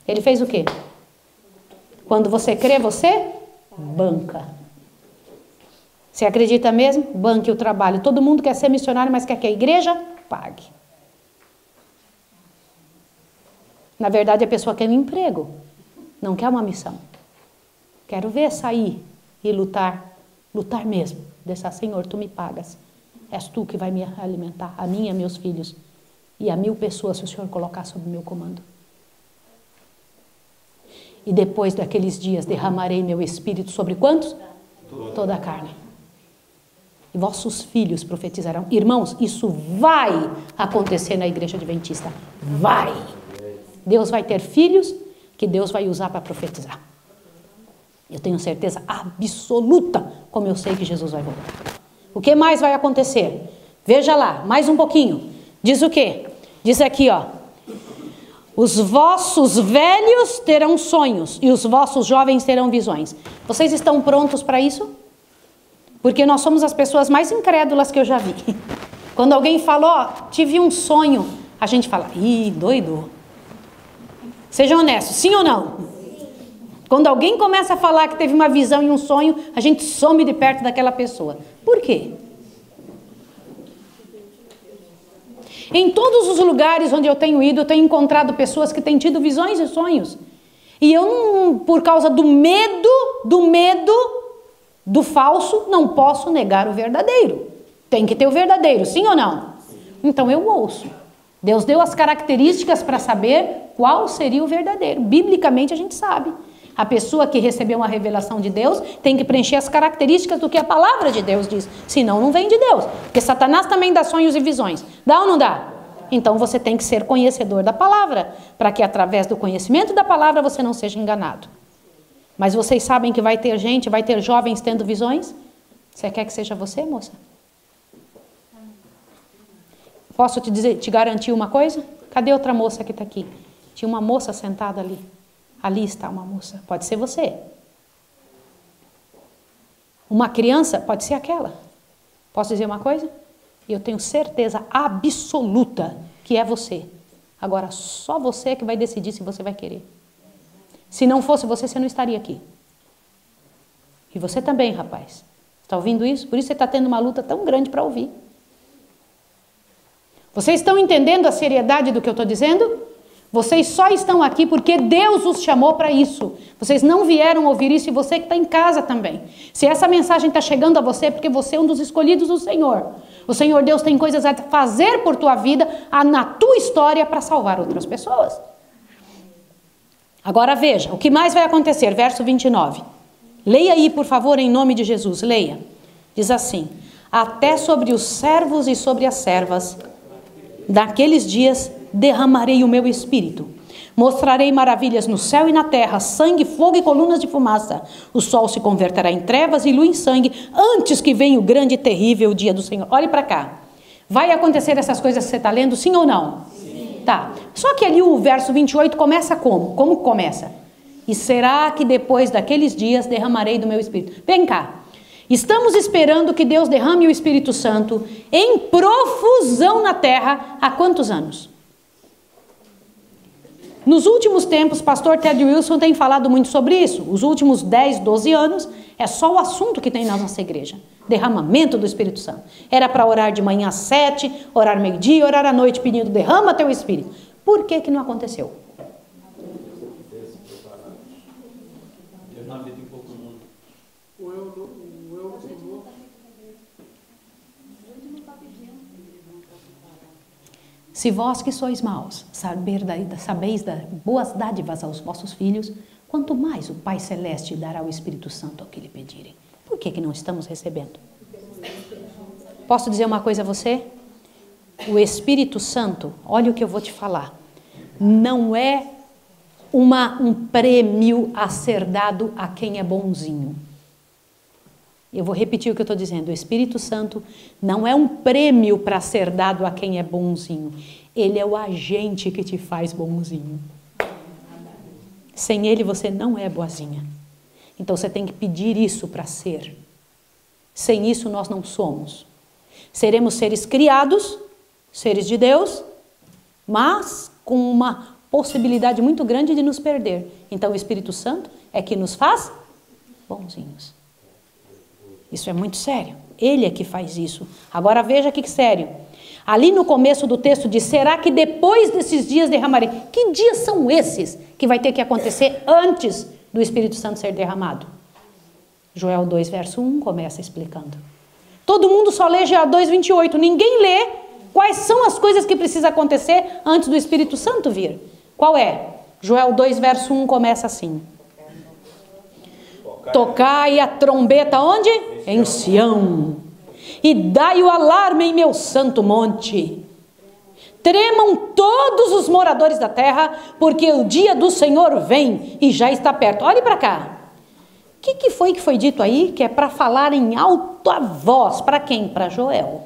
Ele fez o quê? Quando você crê, você banca. Você acredita mesmo? Banque o trabalho. Todo mundo quer ser missionário, mas quer que a igreja pague. Na verdade, a pessoa quer um emprego, não quer uma missão. Quero ver sair e lutar mesmo. Deixar, Senhor, tu me pagas. És tu que vai me alimentar, a mim e a meus filhos. E a 1000 pessoas, se o Senhor colocar sob meu comando. E depois daqueles dias, derramarei meu espírito sobre quantos? Toda a carne. E vossos filhos profetizarão. Irmãos, isso vai acontecer na Igreja Adventista. Vai. Deus vai ter filhos que Deus vai usar para profetizar. Eu tenho certeza absoluta, como eu sei que Jesus vai voltar. O que mais vai acontecer? Veja lá, mais um pouquinho. Diz o quê? Diz aqui, os vossos velhos terão sonhos e os vossos jovens terão visões. Vocês estão prontos para isso? Porque nós somos as pessoas mais incrédulas que eu já vi. Quando alguém fala, tive um sonho, a gente fala, doido. Sejam honestos, sim ou não? Quando alguém começa a falar que teve uma visão e um sonho, a gente some de perto daquela pessoa. Por quê? Em todos os lugares onde eu tenho ido, eu tenho encontrado pessoas que têm tido visões e sonhos. E eu, não, por causa do medo do falso, não posso negar o verdadeiro. Tem que ter o verdadeiro, sim ou não? Então eu ouço. Deus deu as características para saber qual seria o verdadeiro. Biblicamente a gente sabe. A pessoa que recebeu uma revelação de Deus tem que preencher as características do que a palavra de Deus diz. Senão não vem de Deus. Porque Satanás também dá sonhos e visões. Dá ou não dá? Então você tem que ser conhecedor da palavra, para que através do conhecimento da palavra você não seja enganado. Mas vocês sabem que vai ter gente, vai ter jovens tendo visões? Você quer que seja você, moça? Posso te garantir uma coisa? Cadê outra moça que está aqui? Tinha uma moça sentada ali. Ali está uma moça. Pode ser você. Uma criança pode ser aquela. Posso dizer uma coisa? Eu tenho certeza absoluta que é você. Agora, só você que vai decidir se você vai querer. Se não fosse você, você não estaria aqui. E você também, rapaz. Está ouvindo isso? Por isso você está tendo uma luta tão grande para ouvir. Vocês estão entendendo a seriedade do que eu estou dizendo? Vocês só estão aqui porque Deus os chamou para isso. Vocês não vieram ouvir isso e você que está em casa também. Se essa mensagem está chegando a você, é porque você é um dos escolhidos do Senhor. O Senhor Deus tem coisas a fazer por tua vida, na tua história, para salvar outras pessoas. Agora veja, o que mais vai acontecer? Verso 29. Leia aí, por favor, em nome de Jesus. Leia. Diz assim: até sobre os servos e sobre as servas, daqueles dias derramarei o meu espírito. Mostrarei maravilhas no céu e na terra, sangue, fogo e colunas de fumaça. O sol se converterá em trevas e lua em sangue, antes que venha o grande e terrível dia do Senhor. Olhe para cá. Vai acontecer essas coisas que você está lendo, sim ou não? Sim. Tá. Só que ali o verso 28 começa como? Como começa? E será que depois daqueles dias derramarei do meu espírito? Vem cá. Estamos esperando que Deus derrame o Espírito Santo em profusão na terra há quantos anos? Nos últimos tempos, pastor Ted Wilson tem falado muito sobre isso. Os últimos 10, 12 anos é só o assunto que tem na nossa igreja. Derramamento do Espírito Santo. Era para orar de manhã às 7, orar meio-dia, orar à noite pedindo derrama teu Espírito. Por que não aconteceu? Se vós que sois maus, sabeis dar boas dádivas aos vossos filhos, quanto mais o Pai Celeste dará o Espírito Santo ao que lhe pedirem. Por que não estamos recebendo? Posso dizer uma coisa a você? O Espírito Santo, olha o que eu vou te falar, não é um prêmio a ser dado a quem é bonzinho. Eu vou repetir o que eu estou dizendo. O Espírito Santo não é um prêmio para ser dado a quem é bonzinho. Ele é o agente que te faz bonzinho. Sem ele você não é boazinha. Então você tem que pedir isso para ser. Sem isso nós não somos. Seremos seres criados, seres de Deus, mas com uma possibilidade muito grande de nos perder. Então o Espírito Santo é que nos faz bonzinhos. Isso é muito sério. Ele é que faz isso. Agora veja que sério. Ali no começo do texto diz, será que depois desses dias derramarei? Que dias são esses que vai ter que acontecer antes do Espírito Santo ser derramado? Joel 2, verso 1 começa explicando. Todo mundo só lê Joel 2, 28. Ninguém lê quais são as coisas que precisam acontecer antes do Espírito Santo vir. Qual é? Joel 2, verso 1 começa assim. Tocai a trombeta onde? Em Sião. E dai o alarme em meu santo monte. Tremam todos os moradores da terra, porque o dia do Senhor vem e já está perto. Olhe para cá. O que foi dito aí? Que é para falar em alta voz. Para quem? Para Joel.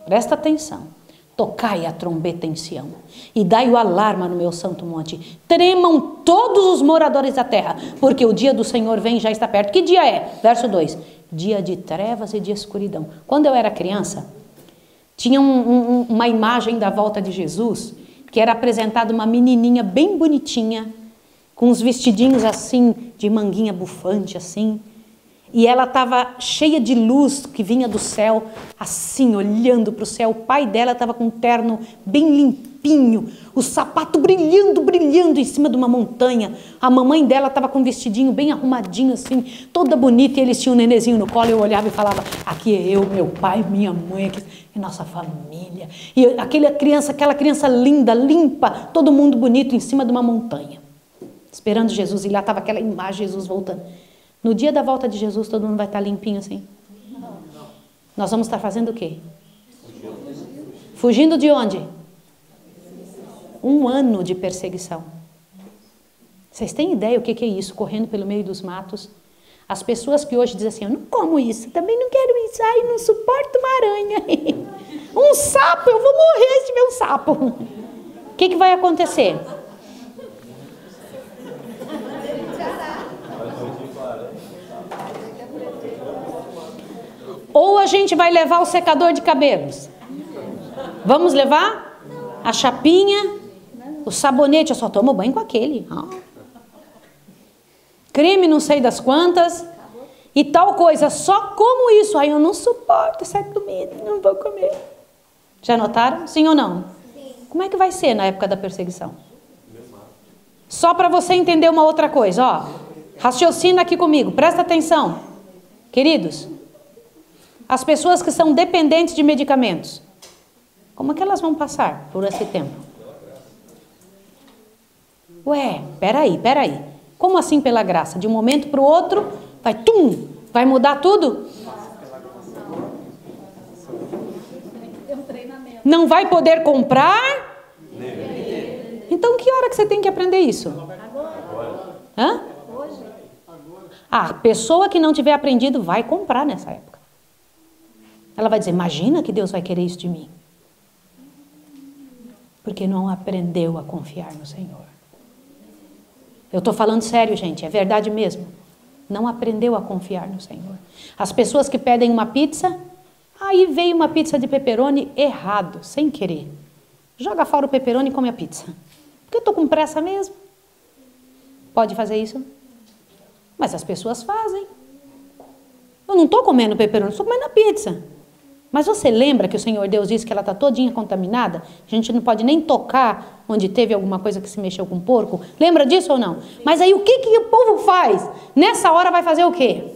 Presta atenção. Tocai a trombeta em Sião e dai o alarme no meu santo monte. Tremam todos os moradores da terra, porque o dia do Senhor vem e já está perto. Que dia é? Verso 2. Dia de trevas e de escuridão. Quando eu era criança, tinha uma imagem da volta de Jesus, que era apresentada uma menininha bem bonitinha, com uns vestidinhos assim, de manguinha bufante assim, e ela estava cheia de luz que vinha do céu, assim, olhando para o céu. O pai dela estava com um terno bem limpinho, o sapato brilhando em cima de uma montanha. A mamãe dela estava com um vestidinho bem arrumadinho, assim, toda bonita, e eles tinham um nenenzinho no colo. Eu olhava e falava, aqui é eu, meu pai, minha mãe, aqui é nossa família. E aquela criança linda, limpa, todo mundo bonito em cima de uma montanha. esperando Jesus, e lá estava aquela imagem de Jesus voltando. No dia da volta de Jesus, todo mundo vai estar limpinho assim? Nós vamos estar fazendo o quê? Fugindo de onde? 1 ano de perseguição. Vocês têm ideia o que é isso? Correndo pelo meio dos matos. As pessoas que hoje dizem assim, eu não como isso, também não quero isso, ai, não suporto uma aranha. Um sapo, eu vou morrer se ver um sapo. O que vai acontecer? Ou a gente vai levar o secador de cabelos. Vamos levar a chapinha, o sabonete, eu só tomo banho com aquele. Creme não sei das quantas e tal coisa, só como isso. Aí eu não suporto essa comida, não vou comer. Já notaram? Sim ou não? Sim. Como é que vai ser na época da perseguição? Só para você entender uma outra coisa, ó. Raciocina aqui comigo, presta atenção. Queridos, as pessoas que são dependentes de medicamentos, como é que elas vão passar por esse tempo? Ué, peraí. Como assim pela graça? De um momento para o outro, vai mudar tudo? Não vai poder comprar? Então que hora que você tem que aprender isso? Hã? A pessoa que não tiver aprendido vai comprar nessa época. Ela vai dizer, imagina que Deus vai querer isso de mim. Porque não aprendeu a confiar no Senhor. Eu estou falando sério, gente, é verdade mesmo. Não aprendeu a confiar no Senhor. As pessoas que pedem uma pizza, aí veio uma pizza de pepperoni errado, sem querer. Joga fora o pepperoni e come a pizza. Porque eu estou com pressa mesmo. Pode fazer isso? Mas as pessoas fazem. Eu não estou comendo pepperoni, estou comendo a pizza. Mas você lembra que o Senhor Deus disse que ela está todinha contaminada? A gente não pode nem tocar onde teve alguma coisa que se mexeu com porco. Lembra disso ou não? Mas aí o que o povo faz? Nessa hora vai fazer o quê?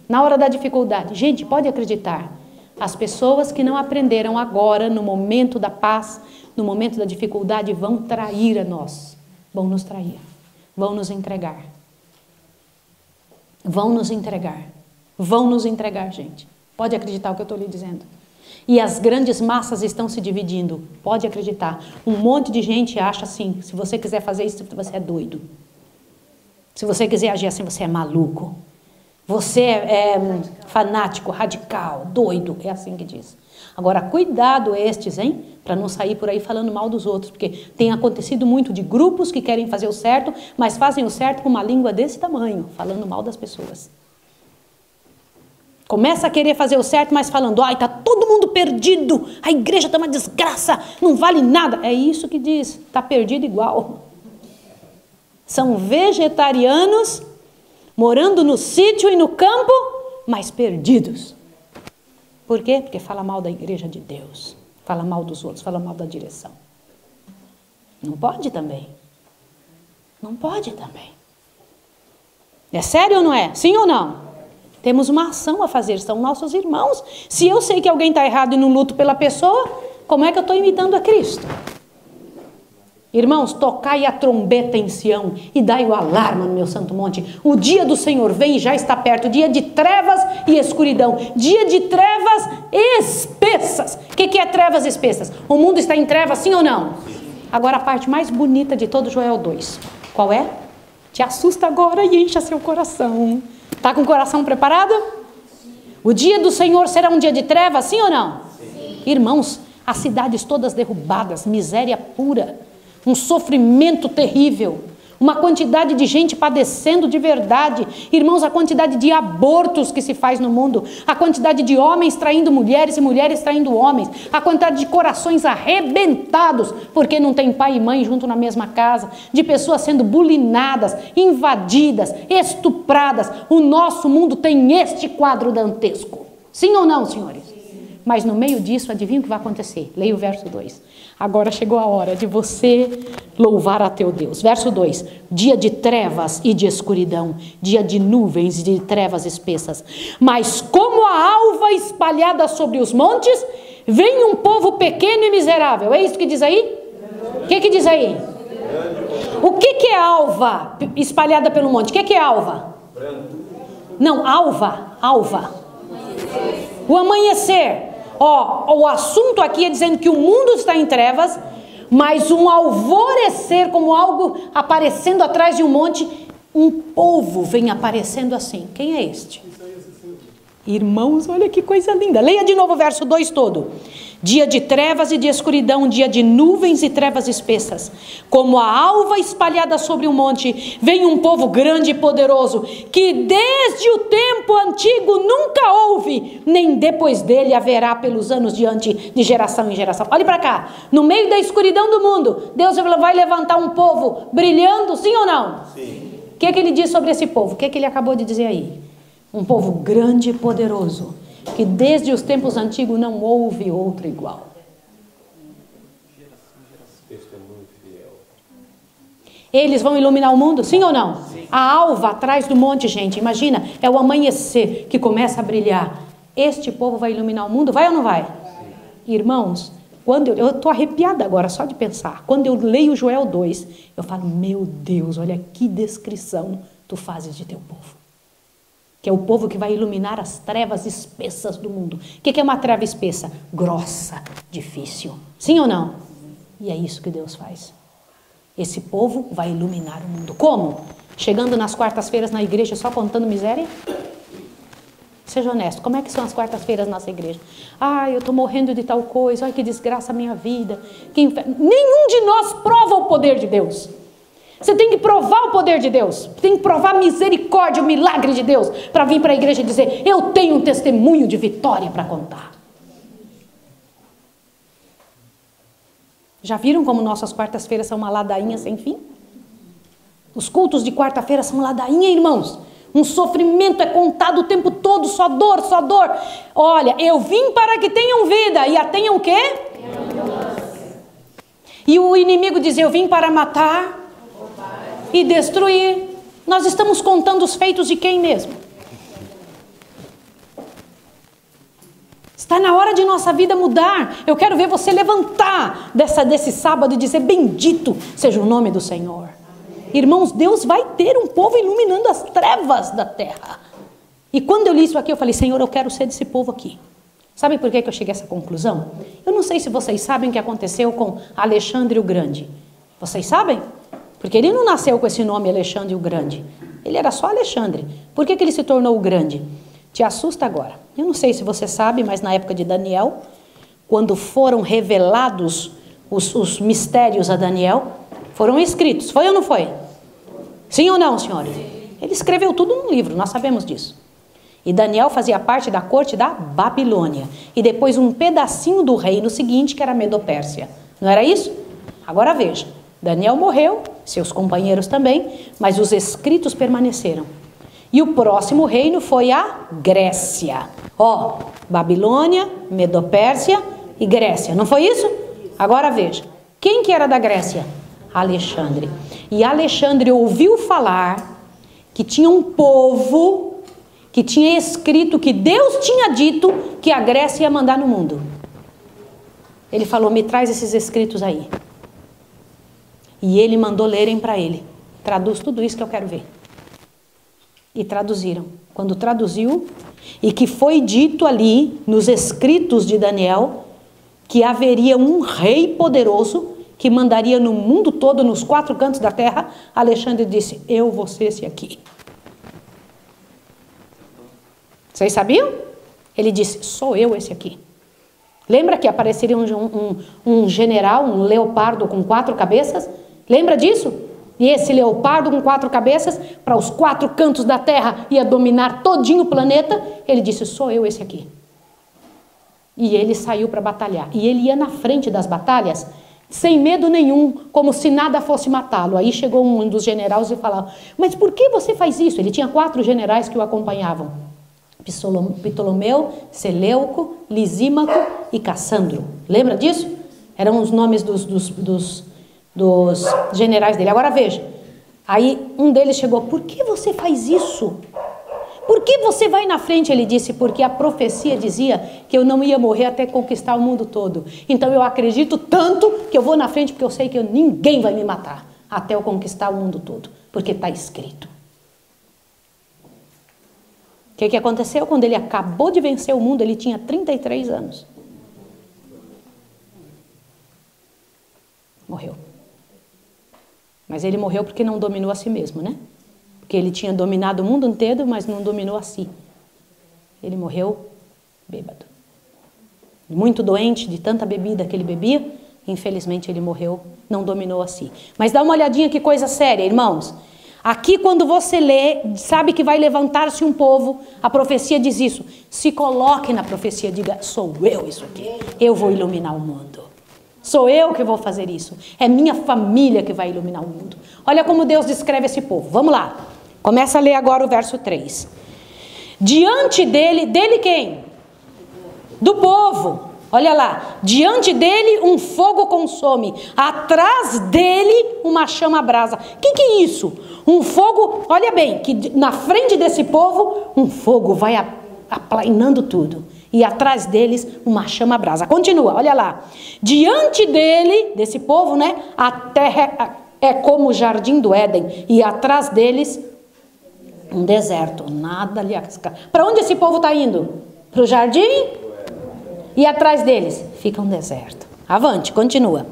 Na hora da dificuldade. Gente, pode acreditar. As pessoas que não aprenderam agora, no momento da paz, no momento da dificuldade, vão trair a nós. Vão nos trair. Vão nos entregar. Vão nos entregar. Vão nos entregar, gente. Pode acreditar o que eu estou lhe dizendo. E as grandes massas estão se dividindo. Pode acreditar. Um monte de gente acha assim, se você quiser fazer isso, você é doido. Se você quiser agir assim, você é maluco. Você é fanático, radical, doido. É assim que diz. Agora, cuidado estes, hein? Para não sair por aí falando mal dos outros. Porque tem acontecido muito de grupos que querem fazer o certo, mas fazem o certo com uma língua desse tamanho, falando mal das pessoas. Começa a querer fazer o certo, mas falando, ai, está todo mundo perdido, a igreja está uma desgraça, não vale nada. É isso que diz, está perdido igual. São vegetarianos, morando no sítio e no campo, mas perdidos. Por quê? Porque fala mal da igreja de Deus, fala mal dos outros, fala mal da direção. Não pode também. Não pode também. É sério ou não é? Sim ou não? Temos uma ação a fazer, são nossos irmãos. Se eu sei que alguém está errado e não luto pela pessoa, como é que eu estou imitando a Cristo? Irmãos, tocai a trombeta em Sião e dai o alarme no meu santo monte. O dia do Senhor vem e já está perto, dia de trevas e escuridão, dia de trevas espessas. O que é trevas espessas? O mundo está em trevas, sim ou não? Agora a parte mais bonita de todo Joel 2, qual é? Te assusta agora e encha seu coração. Está com o coração preparado? O dia do Senhor será um dia de trevas, sim ou não? Sim. Irmãos, as cidades todas derrubadas, miséria pura, um sofrimento terrível, uma quantidade de gente padecendo de verdade. Irmãos, a quantidade de abortos que se faz no mundo, a quantidade de homens traindo mulheres e mulheres traindo homens, a quantidade de corações arrebentados porque não tem pai e mãe junto na mesma casa, de pessoas sendo bulinadas, invadidas, estupradas. O nosso mundo tem este quadro dantesco. Sim ou não, senhores? Mas no meio disso, adivinha o que vai acontecer? Leia o verso 2. Agora chegou a hora de você louvar a teu Deus. Verso 2. Dia de trevas e de escuridão, dia de nuvens e de trevas espessas. Mas como a alva espalhada sobre os montes, vem um povo pequeno e miserável. É isso que diz aí? O que diz aí? O que é alva espalhada pelo monte? O que é alva? Não, alva. O amanhecer. O assunto aqui é dizendo que o mundo está em trevas, mas um alvorecer, como algo aparecendo atrás de um monte, um povo vem aparecendo assim. Quem é este? Irmãos, olha que coisa linda. Leia de novo o verso 2 todo. Dia de trevas e de escuridão, dia de nuvens e trevas espessas. Como a alva espalhada sobre um monte, vem um povo grande e poderoso, que desde o tempo antigo nunca houve, nem depois dele haverá pelos anos diante, de geração em geração. Olhe para cá, no meio da escuridão do mundo, Deus vai levantar um povo brilhando, sim ou não? Sim. O que ele diz sobre esse povo? O que ele acabou de dizer aí? Um povo grande e poderoso, que desde os tempos antigos não houve outro igual. Eles vão iluminar o mundo, sim ou não? Sim. A alva atrás do monte, gente, imagina, é o amanhecer que começa a brilhar. Este povo vai iluminar o mundo, vai ou não vai? Sim. Irmãos, quando eu estou arrepiada agora só de pensar. Quando eu leio Joel 2, eu falo, meu Deus, olha que descrição tu fazes de teu povo. Que é o povo que vai iluminar as trevas espessas do mundo. O que é uma treva espessa? Grossa, difícil. Sim ou não? E é isso que Deus faz. Esse povo vai iluminar o mundo. Como? Chegando nas quartas-feiras na igreja só contando miséria? Seja honesto, como é que são as quartas-feiras na nossa igreja? Eu estou morrendo de tal coisa, ai que desgraça a minha vida. Que inferno. Nenhum de nós prova o poder de Deus. Você tem que provar o poder de Deus. Tem que provar a misericórdia, o milagre de Deus, para vir para a igreja e dizer, eu tenho um testemunho de vitória para contar. Já viram como nossas quartas-feiras são uma ladainha sem fim? Os cultos de quarta-feira são ladainha, irmãos. Um sofrimento é contado o tempo todo, só dor, só dor. Olha, eu vim para que tenham vida e a tenham o quê? E o inimigo diz, eu vim para matar e destruir. Nós estamos contando os feitos de quem mesmo? Está na hora de nossa vida mudar. Eu quero ver você levantar desse sábado e dizer, bendito seja o nome do Senhor. Irmãos, Deus vai ter um povo iluminando as trevas da terra. E quando eu li isso aqui, eu falei, Senhor, eu quero ser desse povo aqui. Sabe por que eu cheguei a essa conclusão? Eu não sei se vocês sabem o que aconteceu com Alexandre o Grande. Vocês sabem? Porque ele não nasceu com esse nome Alexandre o Grande. Ele era só Alexandre. Por que ele se tornou o Grande? Te assusta agora. Eu não sei se você sabe, mas na época de Daniel, quando foram revelados os mistérios a Daniel, foram escritos. Foi ou não foi? Sim ou não, senhores? Ele escreveu tudo num livro, nós sabemos disso. E Daniel fazia parte da corte da Babilônia. E depois um pedacinho do reino seguinte, que era a Medo-Pérsia. Não era isso? Agora veja. Daniel morreu, seus companheiros também, mas os escritos permaneceram. E o próximo reino foi a Grécia. Babilônia, Medo-Pérsia e Grécia. Não foi isso? Agora veja. Quem que era da Grécia? Alexandre. E Alexandre ouviu falar que tinha um povo que tinha escrito que Deus tinha dito que a Grécia ia mandar no mundo. Ele falou, me traz esses escritos aí. E ele mandou lerem para ele. Traduz tudo isso que eu quero ver. E traduziram. Quando traduziu, e que foi dito ali, nos escritos de Daniel, que haveria um rei poderoso, que mandaria no mundo todo, nos 4 cantos da terra, Alexandre disse, eu vou ser esse aqui. Vocês sabiam? Ele disse, sou eu esse aqui. Lembra que apareceria um general, um leopardo com 4 cabeças? Lembra disso? E esse leopardo com 4 cabeças, para os 4 cantos da terra, ia dominar todinho o planeta. Ele disse, sou eu esse aqui. E ele saiu para batalhar. E ele ia na frente das batalhas, sem medo nenhum, como se nada fosse matá-lo. Aí chegou um dos generais e falou, mas por que você faz isso? Ele tinha 4 generais que o acompanhavam. Ptolomeu, Seleuco, Lisímaco e Cassandro. Lembra disso? Eram os nomes dos generais dele. Agora veja, aí um deles chegou, por que você faz isso? Por que você vai na frente? Ele disse, porque a profecia dizia que eu não ia morrer até conquistar o mundo todo. Então eu acredito tanto que eu vou na frente porque eu sei que ninguém vai me matar. até eu conquistar o mundo todo, porque está escrito. O que aconteceu? Quando ele acabou de vencer o mundo, ele tinha 33 anos. Morreu. Mas ele morreu porque não dominou a si mesmo, né? Porque ele tinha dominado o mundo inteiro, mas não dominou a si. Ele morreu bêbado. Muito doente de tanta bebida que ele bebia, infelizmente ele morreu, não dominou a si. Mas dá uma olhadinha que coisa séria, irmãos. Aqui quando você lê, sabe que vai levantar-se um povo, a profecia diz isso. Se coloque na profecia, diga, sou eu isso aqui, eu vou iluminar o mundo. Sou eu que vou fazer isso, é minha família que vai iluminar o mundo. Olha como Deus descreve esse povo, vamos lá. Começa a ler agora o verso 3. Diante dele quem? Do povo. Olha lá, diante dele um fogo consome, atrás dele uma chama brasa. O que é isso? Um fogo, olha bem, que na frente desse povo um fogo vai aplainando tudo. E atrás deles uma chama brasa. Continua, olha lá. Diante dele, desse povo, né? A terra é como o jardim do Éden. E atrás deles um deserto. Nada ali. Para onde esse povo está indo? Para o jardim? E atrás deles fica um deserto. Avante, continua.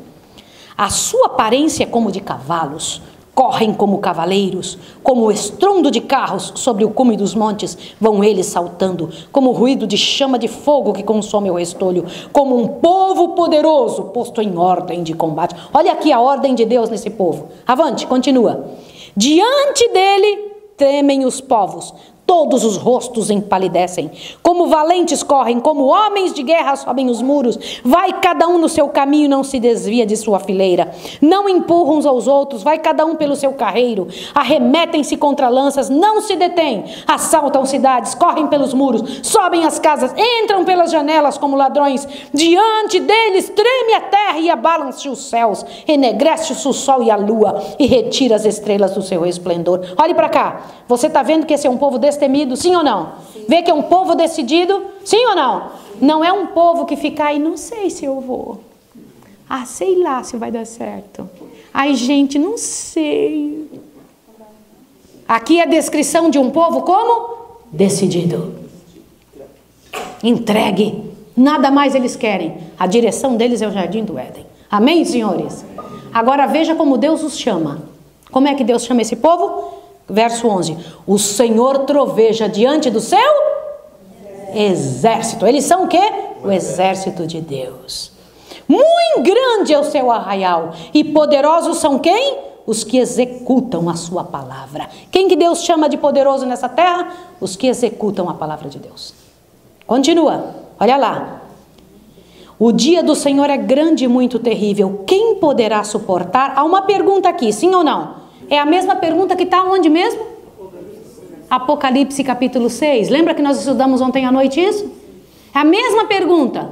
A sua aparência é como de cavalos, correm como cavaleiros, como o estrondo de carros sobre o cume dos montes, vão eles saltando, como o ruído de chama de fogo que consome o restolho, como um povo poderoso posto em ordem de combate. Olha aqui a ordem de Deus nesse povo. Avante, continua. Diante dele tremem os povos, todos os rostos empalidecem, como valentes correm, como homens de guerra sobem os muros, vai cada um no seu caminho, não se desvia de sua fileira, não empurram uns aos outros, vai cada um pelo seu carreiro, arremetem-se contra lanças, não se detêm, assaltam cidades, correm pelos muros, sobem as casas, entram pelas janelas como ladrões, diante deles treme a terra e abalam-se os céus, enegrece-se o sol e a lua, e retira as estrelas do seu esplendor. Olhe para cá, você está vendo que esse é um povo destemido, sim ou não? Sim. Vê que é um povo decidido, sim ou não? Sim. Não é um povo que fica aí, não sei se eu vou. Ah, sei lá se vai dar certo. Ai, gente, não sei. Aqui é a descrição de um povo como? Decidido. Entregue. Nada mais eles querem. A direção deles é o jardim do Éden. Amém, senhores? Agora veja como Deus os chama. Como é que Deus chama esse povo? Verso 11, o Senhor troveja diante do seu exército. Eles são o quê? O exército de Deus. Muito grande é o seu arraial. E poderosos são quem? Os que executam a sua palavra. Quem que Deus chama de poderoso nessa terra? Os que executam a palavra de Deus. Continua, olha lá. O dia do Senhor é grande e muito terrível. Quem poderá suportar? Há uma pergunta aqui, sim ou não? É a mesma pergunta que está onde mesmo? Apocalipse capítulo 6. Lembra que nós estudamos ontem à noite isso? É a mesma pergunta.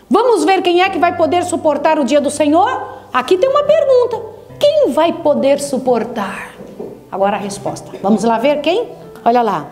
Vamos ver quem é que vai poder suportar o dia do Senhor? Aqui tem uma pergunta. Quem vai poder suportar? Agora a resposta. Vamos lá ver quem? Olha lá.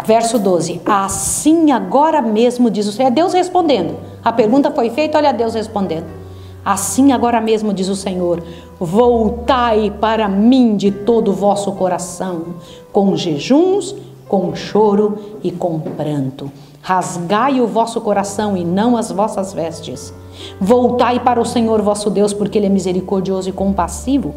Verso 12. Assim agora mesmo diz o Senhor. É Deus respondendo. A pergunta foi feita, olha Deus respondendo. Assim agora mesmo diz o Senhor, voltai para mim de todo o vosso coração, com jejuns, com choro e com pranto. Rasgai o vosso coração e não as vossas vestes. Voltai para o Senhor vosso Deus, porque Ele é misericordioso e compassivo,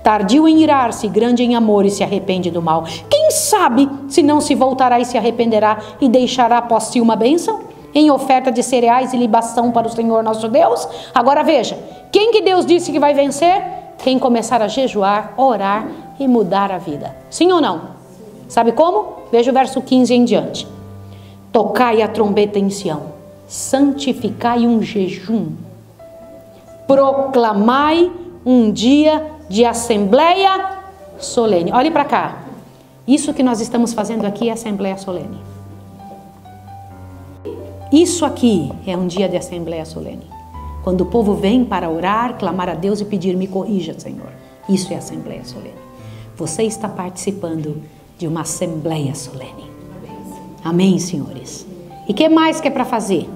tardio em irar-se, grande em amor e se arrepende do mal. Quem sabe se não se voltará e se arrependerá e deixará após si uma bênção? Em oferta de cereais e libação para o Senhor nosso Deus. Agora veja, quem que Deus disse que vai vencer? Quem começar a jejuar, orar e mudar a vida. Sim ou não? Sabe como? Veja o verso 15 em diante. Tocai a trombeta em Sião, santificai um jejum, proclamai um dia de assembleia solene. Olhe para cá. Isso que nós estamos fazendo aqui é assembleia solene. Isso aqui é um dia de assembleia solene. Quando o povo vem para orar, clamar a Deus e pedir, me corrija, Senhor. Isso é assembleia solene. Você está participando de uma assembleia solene. Amém, senhores? E o que mais que é para fazer?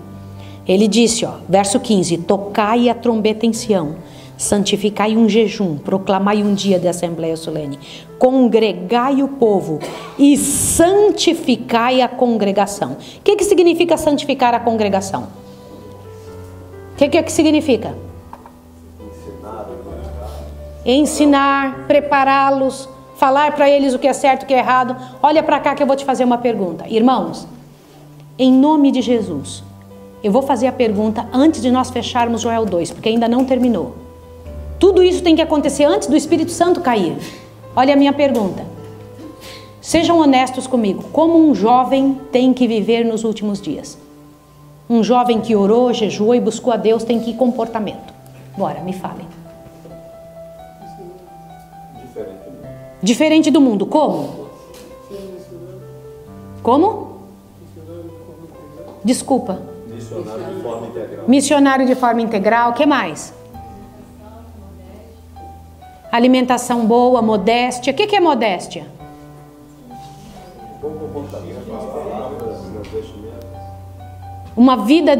Ele disse, verso 15, tocai a trombeta em Sião, santificai um jejum, proclamai um dia de assembleia solene, congregai o povo e santificai a congregação. O que significa santificar a congregação? O que significa? Ensinar, prepará-los, falar para eles o que é certo e o que é errado. Olha para cá que eu vou te fazer uma pergunta. Irmãos, em nome de Jesus, eu vou fazer a pergunta antes de nós fecharmos Joel 2, porque ainda não terminou. Tudo isso tem que acontecer antes do Espírito Santo cair. Olha a minha pergunta. Sejam honestos comigo. Como um jovem tem que viver nos últimos dias? Um jovem que orou, jejuou e buscou a Deus tem que comportamento? Bora, me falem. Diferente do mundo. Como? Como? Desculpa. Missionário de forma integral. Missionário de forma integral. O que mais? Alimentação boa, modéstia. O que é modéstia? Bom comportamento, as palavras, os vestimentos. Uma vida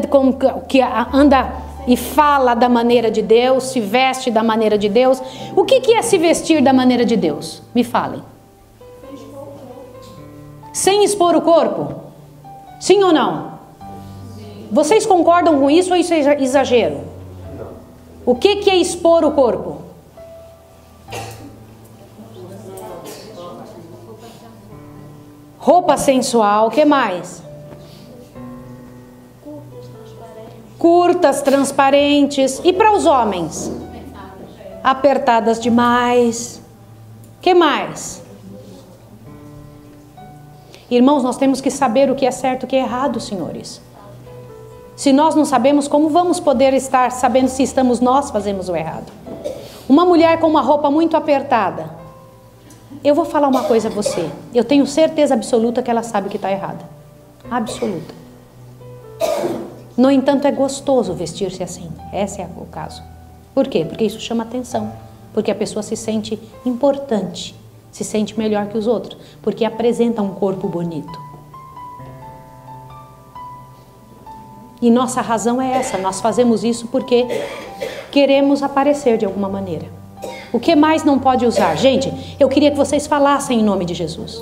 que anda e fala da maneira de Deus, se veste da maneira de Deus. O que é se vestir da maneira de Deus? Me falem. Sem expor o corpo? Sim ou não? Vocês concordam com isso ou isso é exagero? Não. O que é expor o corpo? Roupa sensual, o que mais? Curtas, transparentes. E para os homens? Apertadas demais. O que mais? Irmãos, nós temos que saber o que é certo e o que é errado, senhores. Se nós não sabemos, como vamos poder estar sabendo se estamos nós fazemos o errado? Uma mulher com uma roupa muito apertada. Eu vou falar uma coisa a você. Eu tenho certeza absoluta que ela sabe que está errada. Absoluta. No entanto, é gostoso vestir-se assim. Esse é o caso. Por quê? Porque isso chama atenção. Porque a pessoa se sente importante. Se sente melhor que os outros. Porque apresenta um corpo bonito. E nossa razão é essa. Nós fazemos isso porque queremos aparecer de alguma maneira. O que mais não pode usar? Gente, eu queria que vocês falassem em nome de Jesus.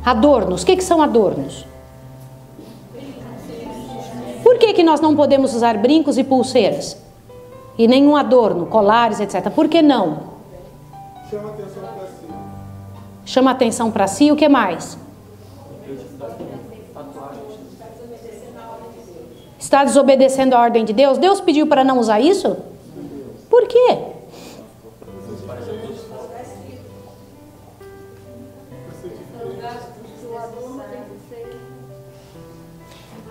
Adornos. O que são adornos? Por que nós não podemos usar brincos e pulseiras? E nenhum adorno, colares, etc. Por que não? Chama atenção para si. Chama atenção para si. O que mais? Está desobedecendo a ordem de Deus? Deus pediu para não usar isso? Por quê?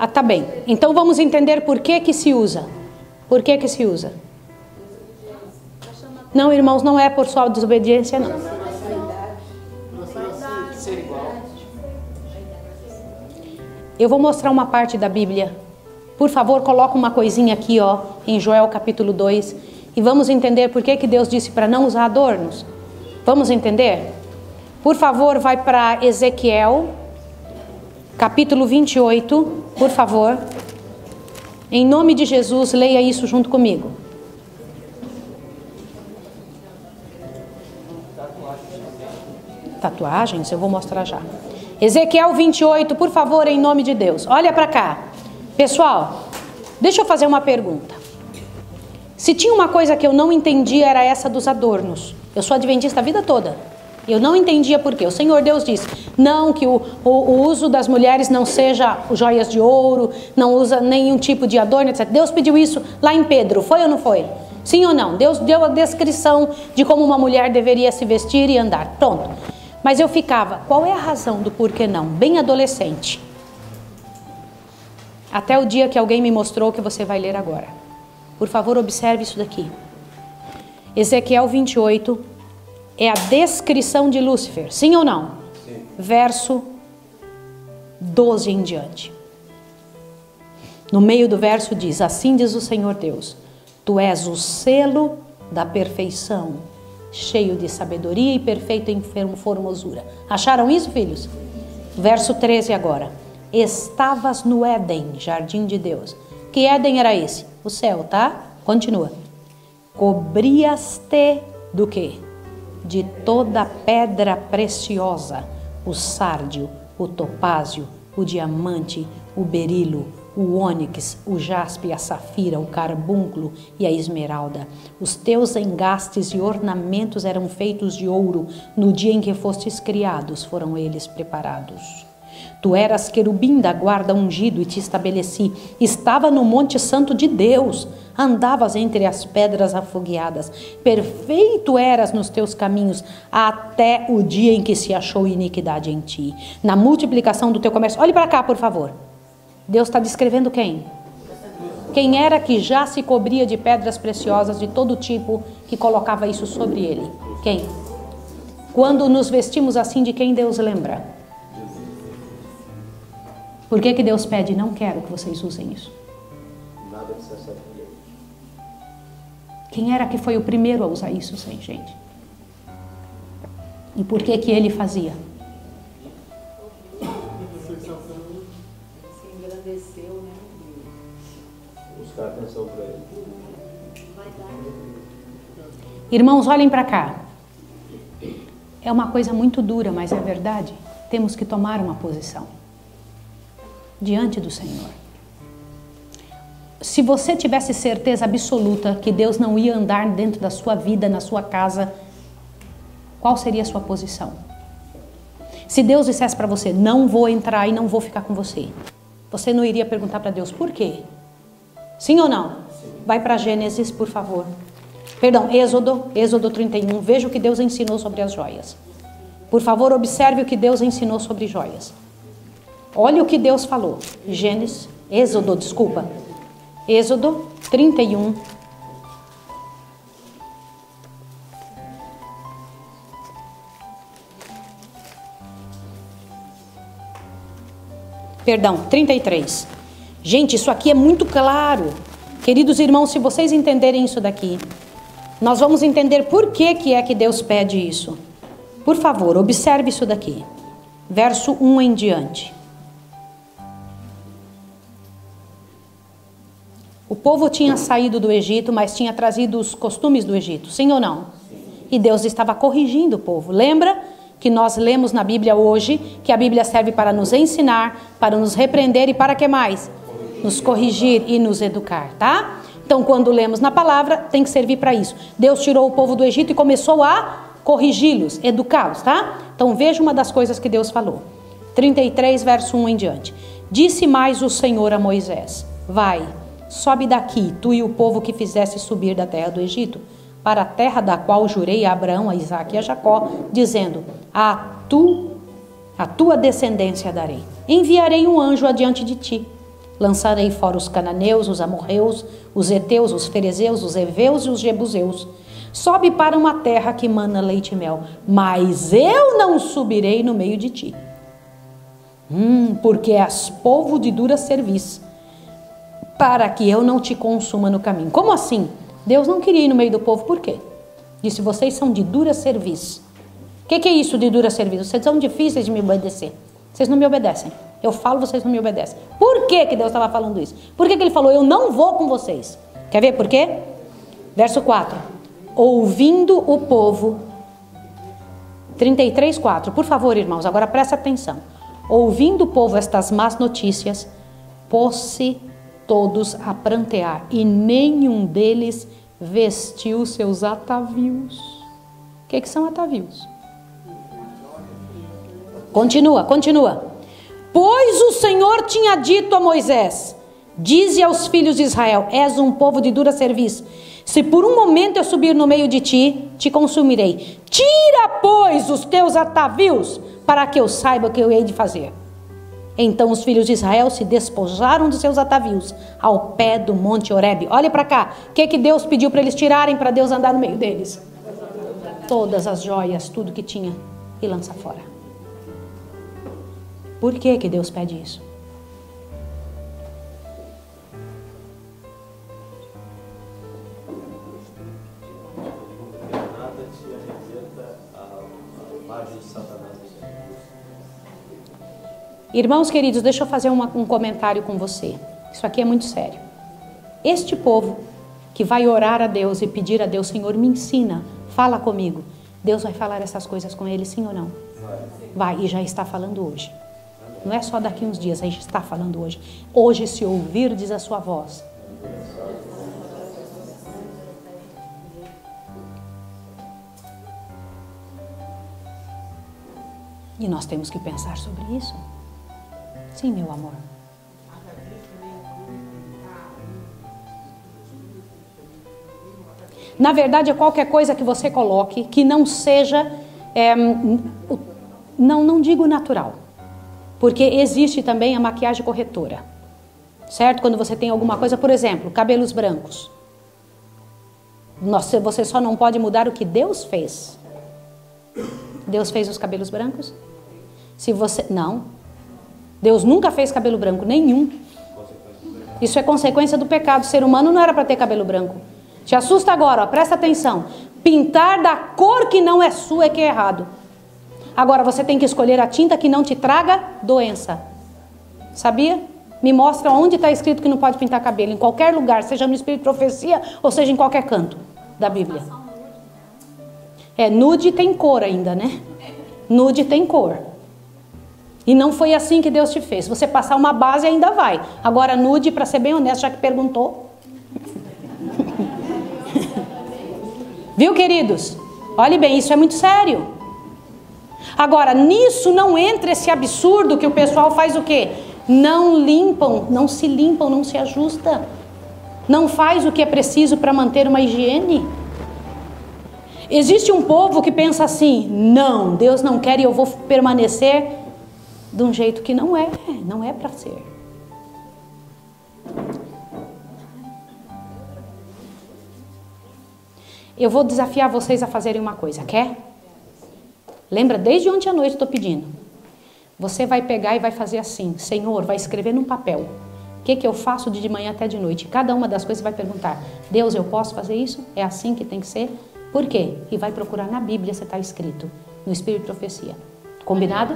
Ah, tá bem. Então vamos entender por que se usa. Por que se usa? Não, irmãos, não é por sua desobediência, não. Eu vou mostrar uma parte da Bíblia. Por favor, coloca uma coisinha aqui, ó, em Joel capítulo 2. E vamos entender por que Deus disse para não usar adornos. Vamos entender? Por favor, vai para Ezequiel, capítulo 28, por favor. Em nome de Jesus, leia isso junto comigo. Tatuagens? Eu vou mostrar já. Ezequiel 28, por favor, em nome de Deus. Olha para cá. Pessoal, deixa eu fazer uma pergunta. Se tinha uma coisa que eu não entendia, era essa dos adornos. Eu sou adventista a vida toda. Eu não entendia por quê. O Senhor Deus disse, não, que o uso das mulheres não seja joias de ouro, não usa nenhum tipo de adorno, etc. Deus pediu isso lá em Pedro, foi ou não foi? Sim ou não? Deus deu a descrição de como uma mulher deveria se vestir e andar. Pronto. Mas eu ficava, qual é a razão do porquê não? Bem adolescente. Até o dia que alguém me mostrou que você vai ler agora. Por favor, observe isso daqui. Ezequiel 28 é a descrição de Lúcifer, sim ou não? Sim. Verso 12 em diante. No meio do verso diz, assim diz o Senhor Deus, tu és o selo da perfeição, cheio de sabedoria e perfeito em formosura. Acharam isso, filhos? Verso 13 agora. Estavas no Éden, jardim de Deus. Que Éden era esse? O céu, tá? Continua. cobrias-te do quê? De toda pedra preciosa, o sárdio, o topázio, o diamante, o berilo, o ônix, o jaspe, a safira, o carbúnculo e a esmeralda. Os teus engastes e ornamentos eram feitos de ouro. No dia em que fostes criados, foram eles preparados. Tu eras querubim da guarda ungido e te estabeleci. Estava no monte santo de Deus. Andavas entre as pedras afogueadas. Perfeito eras nos teus caminhos, até o dia em que se achou iniquidade em ti. Na multiplicação do teu comércio. Olhe para cá, por favor. Deus está descrevendo quem? Quem era que já se cobria de pedras preciosas de todo tipo, que colocava isso sobre ele? Quem? Quando nos vestimos assim, de quem Deus lembra? Por que que Deus pede? Não quero que vocês usem isso. Nada de ser. Quem era que foi o primeiro a usar isso, gente? E por que que ele fazia? Buscar atenção para ele. Irmãos, olhem para cá. É uma coisa muito dura, mas é verdade. Temos que tomar uma posição diante do Senhor. Se você tivesse certeza absoluta que Deus não ia andar dentro da sua vida, na sua casa, qual seria a sua posição? Se Deus dissesse para você, não vou entrar e não vou ficar com você, você não iria perguntar para Deus, por quê? Sim ou não? Sim. Vai para Gênesis, por favor. Perdão, Êxodo 31. Veja o que Deus ensinou sobre as joias. Por favor, observe o que Deus ensinou sobre joias. Olha o que Deus falou. Êxodo 31. Perdão, 33. Gente, isso aqui é muito claro. Queridos irmãos, se vocês entenderem isso daqui, nós vamos entender por que é que Deus pede isso. Por favor, observe isso daqui. Verso 1 em diante. O povo tinha saído do Egito, mas tinha trazido os costumes do Egito, sim ou não? Sim. E Deus estava corrigindo o povo. Lembra que nós lemos na Bíblia hoje, que a Bíblia serve para nos ensinar, para nos repreender e para que mais? Nos corrigir e nos educar, tá? Então, quando lemos na palavra, tem que servir para isso. Deus tirou o povo do Egito e começou a corrigi-los, educá-los, tá? Então, veja uma das coisas que Deus falou. 33, verso 1 em diante. Disse mais o Senhor a Moisés, vai, sobe daqui, tu e o povo que fizeste subir da terra do Egito, para a terra da qual jurei a Abraão, a Isaque e a Jacó, dizendo, a tua descendência darei. Enviarei um anjo adiante de ti. Lançarei fora os cananeus, os amorreus, os heteus, os ferezeus, os heveus e os jebuseus. Sobe para uma terra que mana leite e mel, mas eu não subirei no meio de ti. Porque és povo de dura cerviz, para que eu não te consuma no caminho. Como assim? Deus não queria ir no meio do povo, por quê? Disse, vocês são de dura cerviz. O que é isso de dura cerviz? Vocês são difíceis de me obedecer. Vocês não me obedecem. Eu falo, vocês não me obedecem. Por que Deus estava falando isso? Por que ele falou, eu não vou com vocês? Quer ver por quê? Verso 4. Ouvindo o povo. 33, 4. Por favor, irmãos, agora presta atenção. Ouvindo o povo estas más notícias, pôs-se todos a prantear, e nenhum deles vestiu seus atavios. O que são atavios? Continua. Pois o Senhor tinha dito a Moisés, dize aos filhos de Israel, és um povo de dura cerviz. Se por um momento eu subir no meio de ti, te consumirei. Tira, pois, os teus atavios, para que eu saiba o que eu hei de fazer. Então os filhos de Israel se despojaram de seus atavios ao pé do monte Horebe. Olha para cá, o que Deus pediu para eles tirarem, para Deus andar no meio deles? Todas as joias, tudo que tinha, e lança fora. Por que Deus pede isso? Nada te representa a imagem de Satanás. Irmãos queridos, deixa eu fazer um comentário com você. Isso aqui é muito sério. Este povo que vai orar a Deus e pedir a Deus, Senhor, me ensina, fala comigo. Deus vai falar essas coisas com ele, sim ou não? Vai, e já está falando hoje. Não é só daqui uns dias, a gente está falando hoje. Hoje, se ouvirdes a sua voz. E nós temos que pensar sobre isso. Sim, meu amor. Na verdade, é qualquer coisa que você coloque que não seja, não digo natural. Porque existe também a maquiagem corretora. Certo? Quando você tem alguma coisa, por exemplo, cabelos brancos. Você só não pode mudar o que Deus fez. Deus fez os cabelos brancos? Se você... Não. Deus nunca fez cabelo branco, nenhum. Isso é consequência do pecado. O ser humano não era para ter cabelo branco. Te assusta agora, ó, presta atenção. Pintar da cor que não é sua é que é errado. Agora você tem que escolher a tinta que não te traga doença. Sabia? Me mostra onde está escrito que não pode pintar cabelo. Em qualquer lugar, seja no Espírito de Profecia ou seja em qualquer canto da Bíblia. Nude tem cor ainda, né? Nude tem cor. E não foi assim que Deus te fez. Você passar uma base ainda vai. Agora nude, para ser bem honesto, já que perguntou. Viu, queridos? Olhe bem, isso é muito sério. Agora, nisso não entra esse absurdo que o pessoal faz o quê? Não limpam, não se ajusta. Não faz o que é preciso para manter uma higiene. Existe um povo que pensa assim, não, Deus não quer e eu vou permanecer de um jeito que não é para ser. Eu vou desafiar vocês a fazerem uma coisa, quer? Lembra, desde ontem à noite estou pedindo. Você vai pegar e vai fazer assim, Senhor, vai escrever num papel. O que eu faço de manhã até de noite? Cada uma das coisas vai perguntar, Deus, eu posso fazer isso? É assim que tem que ser? Por quê? E vai procurar na Bíblia se está escrito, no Espírito de Profecia. Combinado?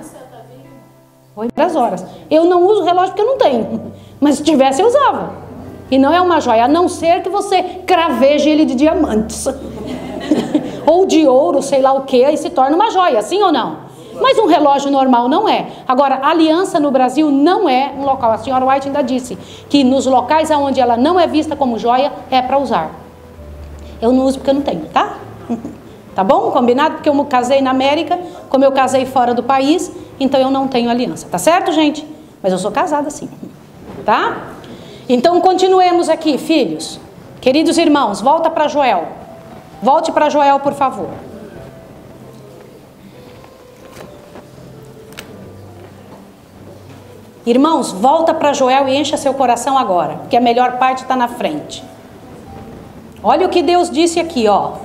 Oi, das horas. Eu não uso relógio porque eu não tenho. Mas se tivesse, eu usava. E não é uma joia, a não ser que você craveje ele de diamantes. Ou de ouro, sei lá o que, aí se torna uma joia, sim ou não? Mas um relógio normal não é. Agora, a aliança no Brasil não é um local. A senhora White ainda disse que nos locais onde ela não é vista como joia, é para usar. Eu não uso porque eu não tenho, tá? Tá bom? Combinado? Porque eu casei na América, como eu casei fora do país, então eu não tenho aliança. Tá certo, gente? Mas eu sou casada sim. Tá? Então continuemos aqui, filhos. Queridos irmãos, volta para Joel. Volte para Joel, por favor. Irmãos, volta para Joel e encha seu coração agora, porque a melhor parte está na frente. Olha o que Deus disse aqui, ó.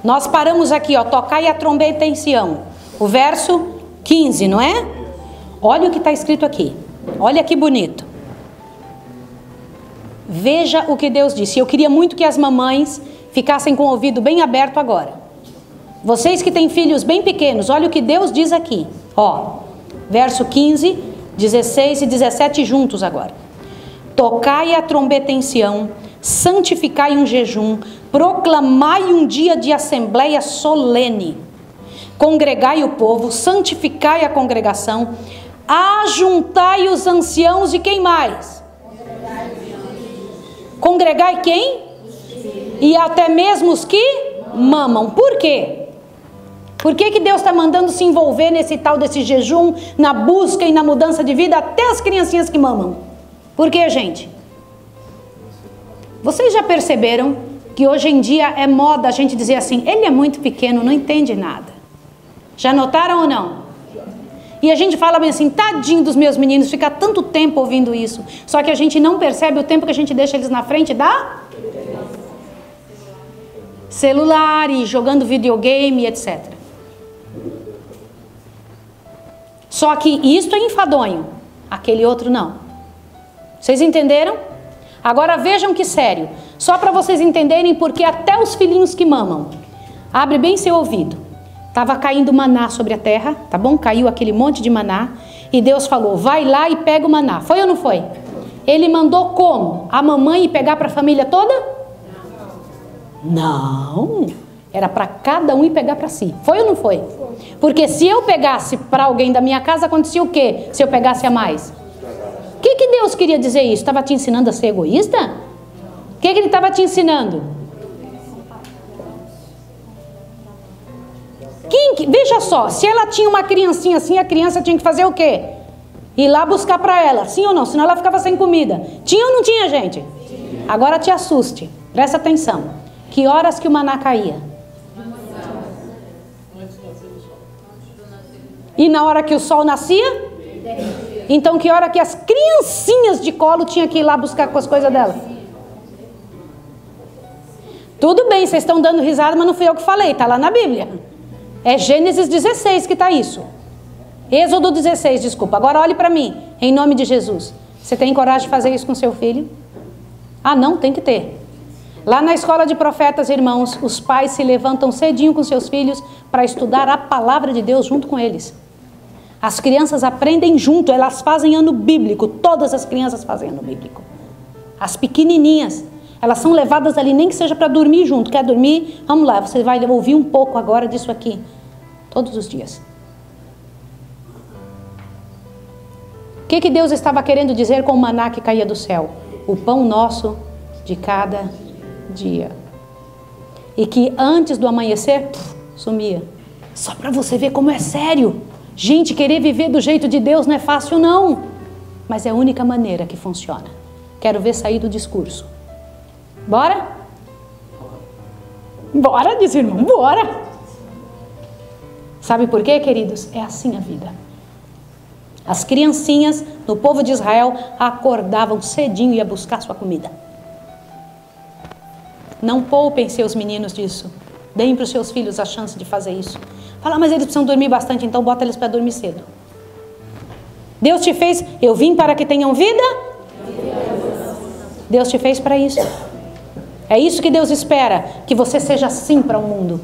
Nós paramos aqui, ó, tocai a trombeta em Sião. O verso 15, não é? Olha o que está escrito aqui. Olha que bonito. Veja o que Deus disse. Eu queria muito que as mamães ficassem com o ouvido bem aberto agora. Vocês que têm filhos bem pequenos, olha o que Deus diz aqui. Ó, verso 15, 16 e 17 juntos agora. Tocai a trombeta em Sião, santificai um jejum, proclamai um dia de assembleia solene. Congregai o povo, santificai a congregação, ajuntai os anciãos e quem mais? Congregai quem? E até mesmo os que mamam. Por quê? Por que Deus está mandando se envolver nesse tal desse jejum, na busca e na mudança de vida, até as criancinhas que mamam? Por quê, gente? Vocês já perceberam que hoje em dia é moda a gente dizer assim, ele é muito pequeno, não entende nada. Já notaram ou não? E a gente fala bem assim, tadinho dos meus meninos, fica tanto tempo ouvindo isso. Só que a gente não percebe o tempo que a gente deixa eles na frente da celular e jogando videogame, etc. Só que isto é enfadonho, aquele outro não. Vocês entenderam? Agora vejam que sério. Só para vocês entenderem porque até os filhinhos que mamam. Abre bem seu ouvido. Estava caindo maná sobre a terra, tá bom? Caiu aquele monte de maná. E Deus falou, vai lá e pega o maná. Foi ou não foi? Ele mandou como? A mamãe ir pegar para a família toda? Não. Era para cada um ir pegar para si. Foi ou não foi? Porque se eu pegasse para alguém da minha casa, acontecia o quê? Se eu pegasse a mais? O que Deus queria dizer isso? Estava te ensinando a ser egoísta? O que Ele estava te ensinando? Veja só, se ela tinha uma criancinha assim, a criança tinha que fazer o quê? Ir lá buscar para ela, sim ou não? Senão ela ficava sem comida. Tinha ou não tinha, gente? Agora te assuste, presta atenção. Que horas que o maná caía? E na hora que o sol nascia? Então que hora que as criancinhas de colo tinham que ir lá buscar com as coisas dela? Tudo bem, vocês estão dando risada, mas não fui eu que falei, está lá na Bíblia. É Gênesis 16 que está isso. Êxodo 16, desculpa. Agora olhe para mim, em nome de Jesus. Você tem coragem de fazer isso com seu filho? Ah, não, tem que ter. Lá na escola de profetas, irmãos, os pais se levantam cedinho com seus filhos para estudar a palavra de Deus junto com eles. As crianças aprendem junto, elas fazem ano bíblico. Todas as crianças fazem ano bíblico. As pequenininhas, elas são levadas ali, nem que seja para dormir junto. Quer dormir? Vamos lá, você vai ouvir um pouco agora disso aqui. Todos os dias. O que Deus estava querendo dizer com o maná que caía do céu? O pão nosso de cada dia. E que antes do amanhecer, sumia. Só para você ver como é sério. Gente, querer viver do jeito de Deus não é fácil não. Mas é a única maneira que funciona. Quero ver sair do discurso. Bora? Bora, diz o irmão, bora. Sabe por quê, queridos? É assim a vida. As criancinhas no povo de Israel acordavam cedinho e ia buscar sua comida. Não poupem seus meninos disso. Deem para os seus filhos a chance de fazer isso. Fala, mas eles precisam dormir bastante, então bota eles para dormir cedo. Deus te fez, eu vim para que tenham vida? Deus te fez para isso. É isso que Deus espera, que você seja assim para o mundo.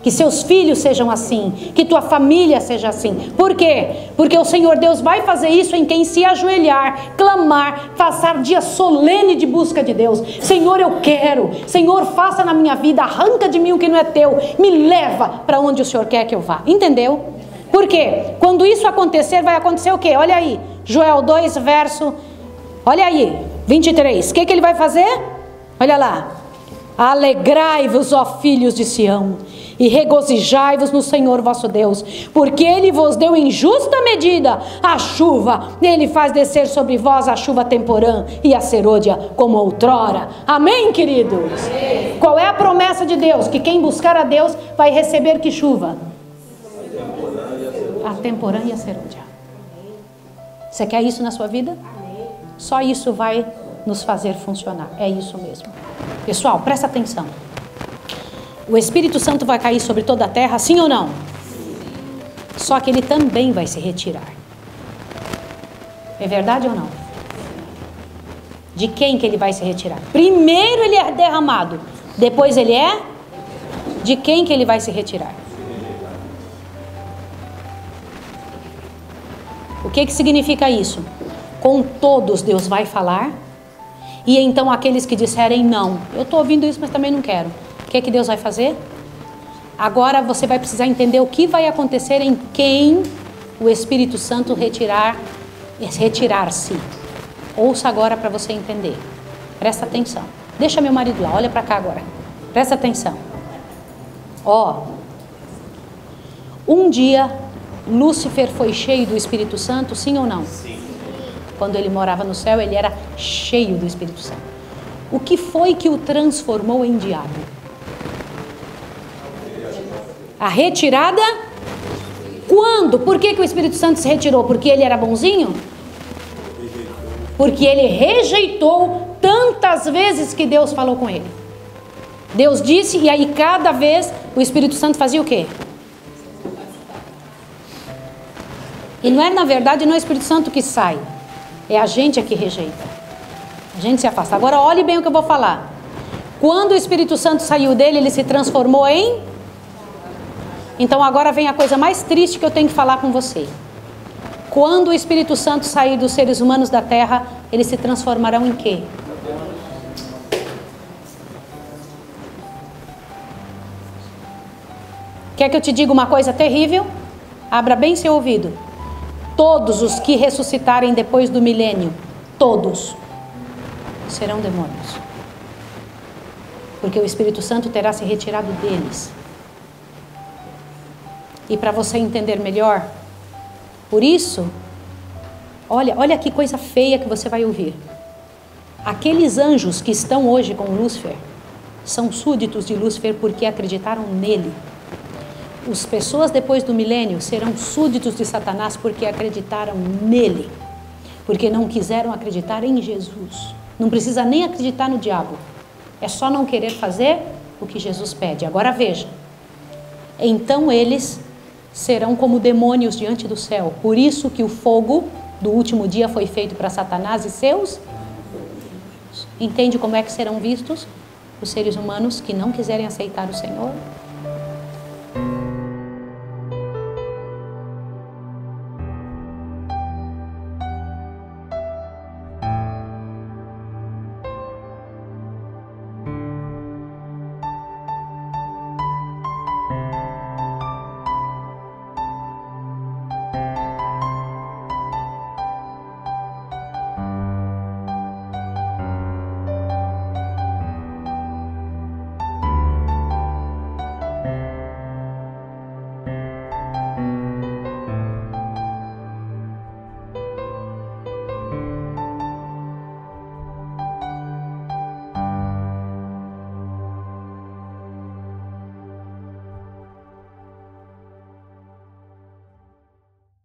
Que seus filhos sejam assim, que tua família seja assim. Por quê? Porque o Senhor Deus vai fazer isso em quem se ajoelhar, clamar, passar dia solene de busca de Deus. Senhor, eu quero. Senhor, faça na minha vida, arranca de mim o que não é teu, me leva para onde o Senhor quer que eu vá. Entendeu? Por quê? Quando isso acontecer, vai acontecer o quê? Olha aí, Joel 2, verso, olha aí, 23. O que ele vai fazer? Olha lá. Alegrai-vos, ó filhos de Sião, e regozijai-vos no Senhor vosso Deus, porque Ele vos deu em justa medida a chuva, Ele faz descer sobre vós a chuva temporã e a serôdia como outrora. Amém, queridos? Amém. Qual é a promessa de Deus? Que quem buscar a Deus vai receber que chuva? A temporã e a serôdia. Você quer isso na sua vida? Só isso vai nos fazer funcionar. É isso mesmo. Pessoal, presta atenção. O Espírito Santo vai cair sobre toda a terra, sim ou não? Só que ele também vai se retirar. É verdade ou não? De quem que ele vai se retirar? Primeiro ele é derramado, depois ele é? De quem que ele vai se retirar? O que significa isso? Com todos Deus vai falar. E então aqueles que disserem não, eu estou ouvindo isso, mas também não quero. O que Deus vai fazer? Agora você vai precisar entender o que vai acontecer em quem o Espírito Santo retirar-se. Ouça agora para você entender. Presta atenção. Deixa meu marido lá, olha para cá agora. Presta atenção. Ó, um dia Lúcifer foi cheio do Espírito Santo, sim ou não? Sim. Quando ele morava no céu, ele era cheio do Espírito Santo. O que foi que o transformou em diabo? A retirada? Quando? Por que o Espírito Santo se retirou? Porque ele era bonzinho? Porque ele rejeitou tantas vezes que Deus falou com ele. Deus disse, e aí cada vez o Espírito Santo fazia o quê? E não é, na verdade, não é o Espírito Santo que sai. É a gente que rejeita. A gente se afasta. Agora olhe bem o que eu vou falar. Quando o Espírito Santo saiu dele, ele se transformou em... Então agora vem a coisa mais triste que eu tenho que falar com você. Quando o Espírito Santo sair dos seres humanos da terra, eles se transformarão em quê? Quer que eu te diga uma coisa terrível? Abra bem seu ouvido. Todos os que ressuscitarem depois do milênio, todos, serão demônios. Porque o Espírito Santo terá se retirado deles. E para você entender melhor, por isso, olha que coisa feia que você vai ouvir. Aqueles anjos que estão hoje com Lúcifer, são súditos de Lúcifer porque acreditaram nele. As pessoas depois do milênio serão súditos de Satanás porque acreditaram nele. Porque não quiseram acreditar em Jesus. Não precisa nem acreditar no diabo. É só não querer fazer o que Jesus pede. Agora veja. Então eles serão como demônios diante do céu. Por isso que o fogo do último dia foi feito para Satanás e seus. Entende como é que serão vistos os seres humanos que não quiserem aceitar o Senhor?